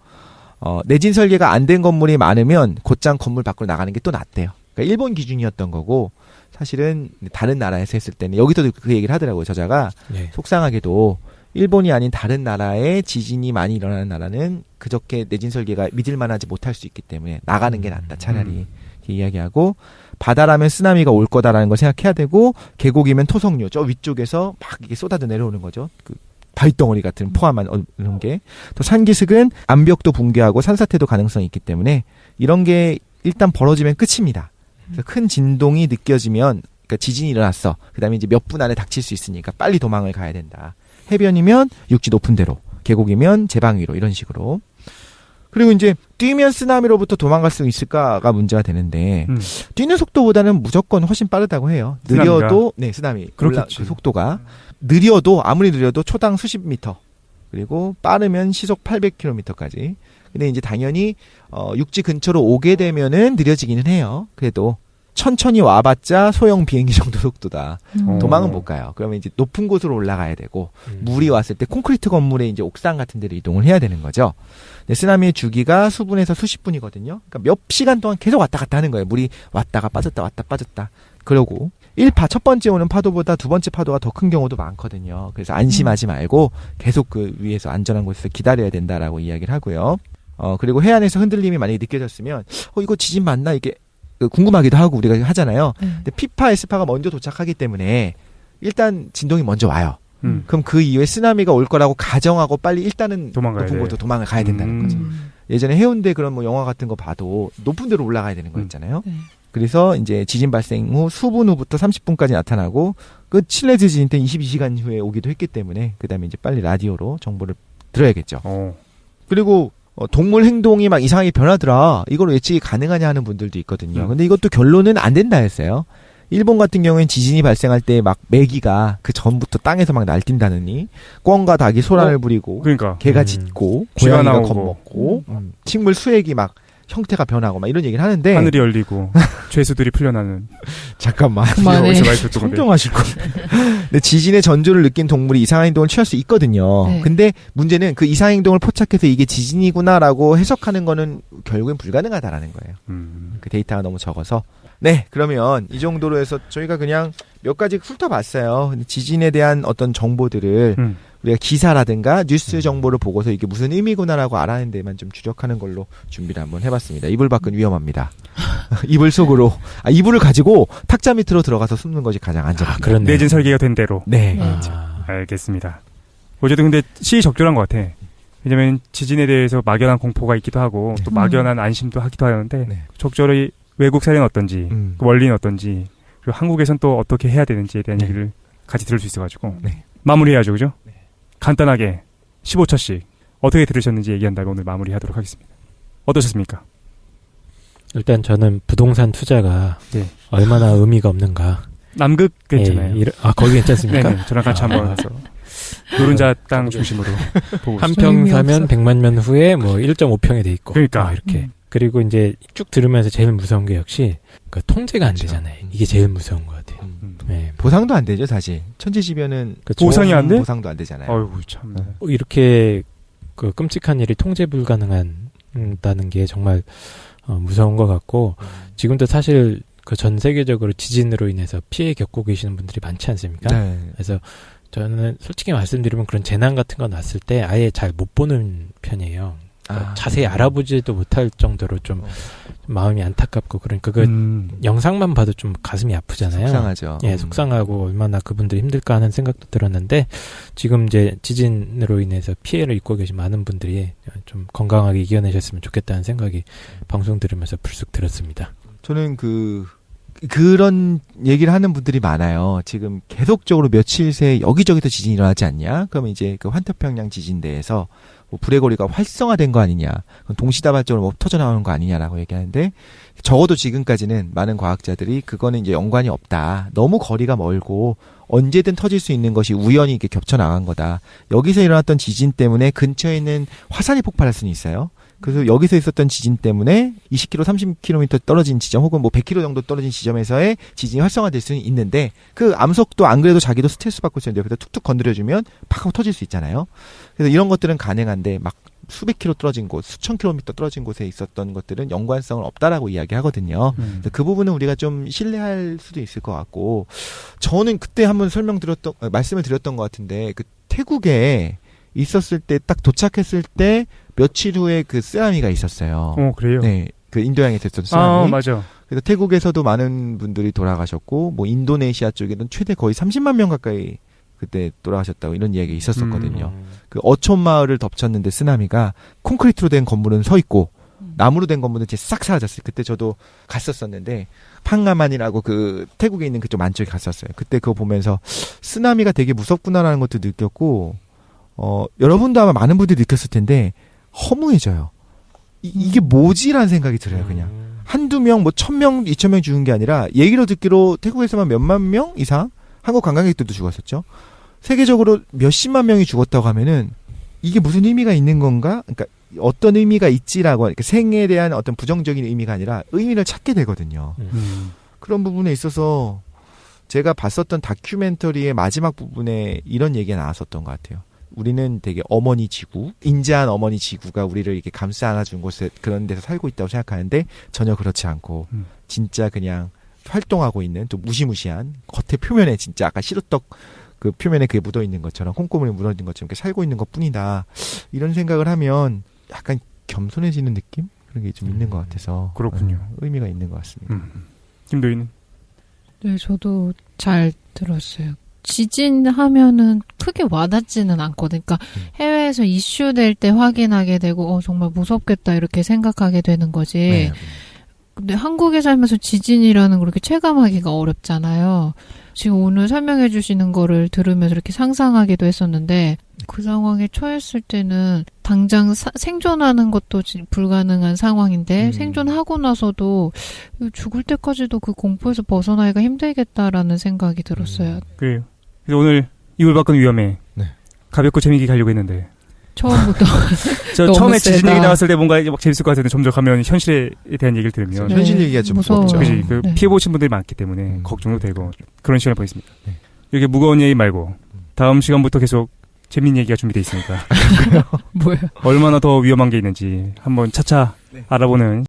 내진 설계가 안 된 건물이 많으면 곧장 건물 밖으로 나가는 게 또 낫대요. 그러니까 일본 기준이었던 거고 사실은 다른 나라에서 했을 때는 여기서도 그 얘기를 하더라고요. 저자가 속상하게도 일본이 아닌 다른 나라에 지진이 많이 일어나는 나라는 그저께 내진 설계가 믿을 만하지 못할 수 있기 때문에 나가는 게 낫다. 차라리 이야기하고 바다라면 쓰나미가 올 거다라는 걸 생각해야 되고 계곡이면 토석류 저 위쪽에서 막 이게 쏟아져 내려오는 거죠. 그 바위덩어리 같은 포함한 이런 게. 또 산기슭은 암벽도 붕괴하고 산사태도 가능성이 있기 때문에 이런 게 일단 벌어지면 끝입니다. 그래서 큰 진동이 느껴지면 그러니까 지진이 일어났어. 그다음에 이제 몇 분 안에 닥칠 수 있으니까 빨리 도망을 가야 된다. 해변이면 육지 높은 데로, 계곡이면 제방 위로 이런 식으로. 그리고 이제 뛰면 쓰나미로부터 도망갈 수 있을까가 문제가 되는데 뛰는 속도보다는 무조건 훨씬 빠르다고 해요. 느려도 쓰나미 그렇겠지. 그 속도가 느려도 아무리 느려도 초당 수십 미터 그리고 빠르면 시속 800km까지. 근데 이제 당연히 육지 근처로 오게 되면은 느려지기는 해요. 그래도 천천히 와봤자 소형 비행기 정도 속도다. 도망은 못 가요. 그러면 이제 높은 곳으로 올라가야 되고 물이 왔을 때 콘크리트 건물에 이제 옥상 같은 데로 이동을 해야 되는 거죠. 근데 쓰나미의 주기가 수분에서 수십 분이거든요. 그러니까 몇 시간 동안 계속 왔다 갔다 하는 거예요. 물이 왔다가 빠졌다 왔다 빠졌다. 그러고 1파 첫 번째 오는 파도보다 두 번째 파도가 더 큰 경우도 많거든요. 그래서 안심하지 말고 계속 그 위에서 안전한 곳에서 기다려야 된다라고 이야기를 하고요. 그리고 해안에서 흔들림이 만약에 느껴졌으면 이거 지진 맞나 이게 궁금하기도 하고 우리가 하잖아요. 근데 P파, S파가 먼저 도착하기 때문에 일단 진동이 먼저 와요. 그럼 그 이후에 쓰나미가 올 거라고 가정하고 빨리 일단은 높은 곳으로 도망을 가야 된다는 거죠. 예전에 해운대 그런 뭐 영화 같은 거 봐도 높은 데로 올라가야 되는 거 있잖아요. 그래서 이제 지진 발생 후 수분 후부터 30분까지 나타나고 그 칠레 지진 때 22시간 후에 오기도 했기 때문에 그다음에 이제 빨리 라디오로 정보를 들어야겠죠. 그리고 동물 행동이 막 이상하게 변하더라. 이걸 예측이 가능하냐 하는 분들도 있거든요. 근데 이것도 결론은 안 된다 했어요. 일본 같은 경우엔 지진이 발생할 때 막 메기가 그 전부터 땅에서 막 날뛴다느니 꿩과 닭이 소란을 부리고 그러니까. 개가 짖고 쥐가 고양이가 나오고. 겁먹고 식물 수액이 막 형태가 변하고 막 이런 얘기를 하는데 하늘이 열리고 죄수들이 풀려나는. 잠깐만 그만해. 어디서 많이 듣던 건데. 성경하실 거. 근데 지진의 전조를 느낀 동물이 이상한 행동을 취할 수 있거든요. 네. 근데 문제는 그 이상 행동을 포착해서 이게 지진이구나라고 해석하는 거는 결국엔 불가능하다라는 거예요. 그 데이터가 너무 적어서. 네, 그러면 이 정도로 해서 저희가 그냥 몇 가지 훑어봤어요. 근데 지진에 대한 어떤 정보들을 우리가 기사라든가 뉴스 정보를 보고서 이게 무슨 의미구나라고 알아내는 데만 좀 주력하는 걸로 준비를 한번 해봤습니다. 이불 밖은 위험합니다. 이불 속으로 이불을 가지고 탁자 밑으로 들어가서 숨는 것이 가장 안전합니다. 그렇네요. 내진 설계가 된 대로. 네. 알겠습니다. 어쨌든 근데 시적절한 것 같아. 왜냐면 지진에 대해서 막연한 공포가 있기도 하고 또 막연한 안심도 하기도 하는데 적절히 외국 사례는 어떤지 그 원리는 어떤지 그리고 한국에선 또 어떻게 해야 되는지에 대한 얘기를 같이 들을 수 있어가지고 마무리해야죠. 그죠? 간단하게 15초씩 어떻게 들으셨는지 얘기한 다음에 오늘 마무리하도록 하겠습니다. 어떠셨습니까? 일단 저는 부동산 투자가 얼마나 의미가 없는가. 남극 괜찮아요. 거기 괜찮습니까? 네네, 저랑 같이 한번 가서 노른자 땅 중심으로 보고 한 평 사면 100만 년 후에 뭐 1.5평에 돼 있고. 그러니까 이렇게. 그리고 이제 쭉 들으면서 제일 무서운 게 역시 그 통제가 안 되잖아요. 이게 제일 무서운 것 같아요. 네. 보상도 안 되죠, 사실. 천재지변은 보상이 안 돼? 보상도 안 되잖아요. 어이구 참. 이렇게 그 끔찍한 일이 통제 불가능한다는 게 정말 무서운 것 같고 지금도 사실 그 전 세계적으로 지진으로 인해서 피해 겪고 계시는 분들이 많지 않습니까? 네. 그래서 저는 솔직히 말씀드리면 그런 재난 같은 거 났을 때 아예 잘 못 보는 편이에요. 그러니까 자세히 알아보지도 못할 정도로 좀 마음이 안타깝고 그러니까 그 영상만 봐도 좀 가슴이 아프잖아요. 속상하죠. 예, 속상하고 얼마나 그분들이 힘들까 하는 생각도 들었는데 지금 이제 지진으로 인해서 피해를 입고 계신 많은 분들이 좀 건강하게 이겨내셨으면 좋겠다는 생각이 방송 들으면서 불쑥 들었습니다. 저는 그런 얘기를 하는 분들이 많아요. 지금 계속적으로 며칠 새 여기저기서 지진이 일어나지 않냐? 그러면 이제 그 환태평양 지진대에서 뭐 불의 고리가 활성화된 거 아니냐? 동시다발적으로 뭐 터져 나오는 거 아니냐라고 얘기하는데 적어도 지금까지는 많은 과학자들이 그거는 이제 연관이 없다. 너무 거리가 멀고 언제든 터질 수 있는 것이 우연히 이렇게 겹쳐 나간 거다. 여기서 일어났던 지진 때문에 근처에 있는 화산이 폭발할 수는 있어요. 그래서 여기서 있었던 지진 때문에 20km, 30km 떨어진 지점 혹은 뭐 100km 정도 떨어진 지점에서의 지진이 활성화될 수는 있는데 그 암석도 안 그래도 자기도 스트레스 받고 있었는데 옆에서 툭툭 건드려주면 팍 하고 터질 수 있잖아요. 그래서 이런 것들은 가능한데 막 수백 킬로 떨어진 곳, 수천 킬로미터 떨어진 곳에 있었던 것들은 연관성은 없다라고 이야기하거든요. 그 부분은 우리가 좀 신뢰할 수도 있을 것 같고 저는 그때 한번 말씀을 드렸던 것 같은데 그 태국에 있었을 때 딱 도착했을 때 며칠 후에 그 쓰나미가 있었어요. 그래요? 네. 그 인도양에 됐었던 쓰나미. 맞아. 그래서 태국에서도 많은 분들이 돌아가셨고, 뭐 인도네시아 쪽에는 최대 거의 30만 명 가까이 그때 돌아가셨다고 이런 이야기가 있었었거든요. 그 어촌 마을을 덮쳤는데 쓰나미가 콘크리트로 된 건물은 서 있고 나무로 된 건물은 이제 싹 사라졌어요. 그때 저도 갔었었는데 팡가만이라고 그 태국에 있는 그쪽 안쪽에 갔었어요. 그때 그거 보면서 쓰나미가 되게 무섭구나라는 것도 느꼈고 여러분도 아마 많은 분들이 느꼈을 텐데 허무해져요. 이게 뭐지라는 생각이 들어요. 그냥 한두 명, 뭐 1,000명, 2,000명 죽은 게 아니라 얘기로 듣기로 태국에서만 몇만 명 이상 한국 관광객들도 죽었었죠. 세계적으로 몇십만 명이 죽었다고 하면은 이게 무슨 의미가 있는 건가? 그러니까 어떤 의미가 있지라고, 그러니까 생에 대한 어떤 부정적인 의미가 아니라 의미를 찾게 되거든요. 그런 부분에 있어서 제가 봤었던 다큐멘터리의 마지막 부분에 이런 얘기가 나왔었던 것 같아요. 우리는 되게 어머니 지구, 인자한 어머니 지구가 우리를 이렇게 감싸 안아준 곳에 그런 데서 살고 있다고 생각하는데 전혀 그렇지 않고 진짜 그냥 활동하고 있는 좀 무시무시한 겉에 표면에 진짜 아까 시루떡 그 표면에 그게 묻어 있는 것처럼 콩고물이 묻어 있는 것처럼 이렇게 살고 있는 것뿐이다. 이런 생각을 하면 약간 겸손해지는 느낌 그런 게 좀 있는 것 같아서 그렇군요. 의미가 있는 것 같습니다. 김도희는? 네, 저도 잘 들었어요. 지진 하면은 크게 와닿지는 않거든요. 그러니까 해외에서 이슈될 때 확인하게 되고 정말 무섭겠다 이렇게 생각하게 되는 거지. 네. 근데 한국에 살면서 지진이라는 걸 그렇게 체감하기가 어렵잖아요. 지금 오늘 설명해 주시는 거를 들으면서 이렇게 상상하기도 했었는데 그 상황에 처했을 때는 당장 생존하는 것도 불가능한 상황인데 생존하고 나서도 죽을 때까지도 그 공포에서 벗어나기가 힘들겠다라는 생각이 들었어요. 그래요. 그래서 오늘 이불 밖은 위험해. 네. 가볍고 재미있게 가려고 했는데 처음부터 저 처음에 지진 얘기 나왔을 때 뭔가 막 재밌을 것 같은데 점점 가면 현실에 대한 얘기를 들으면 현실 얘기가 좀 무섭죠. 그치, 그 네. 피해보신 분들이 많기 때문에 걱정도 되고 그런 시간을 보냈습니다. 이렇게 무거운 얘기 말고 다음 시간부터 계속 재밌는 얘기가 준비되어 있으니까 뭐야? 얼마나 더 위험한 게 있는지 한번 차차 알아보는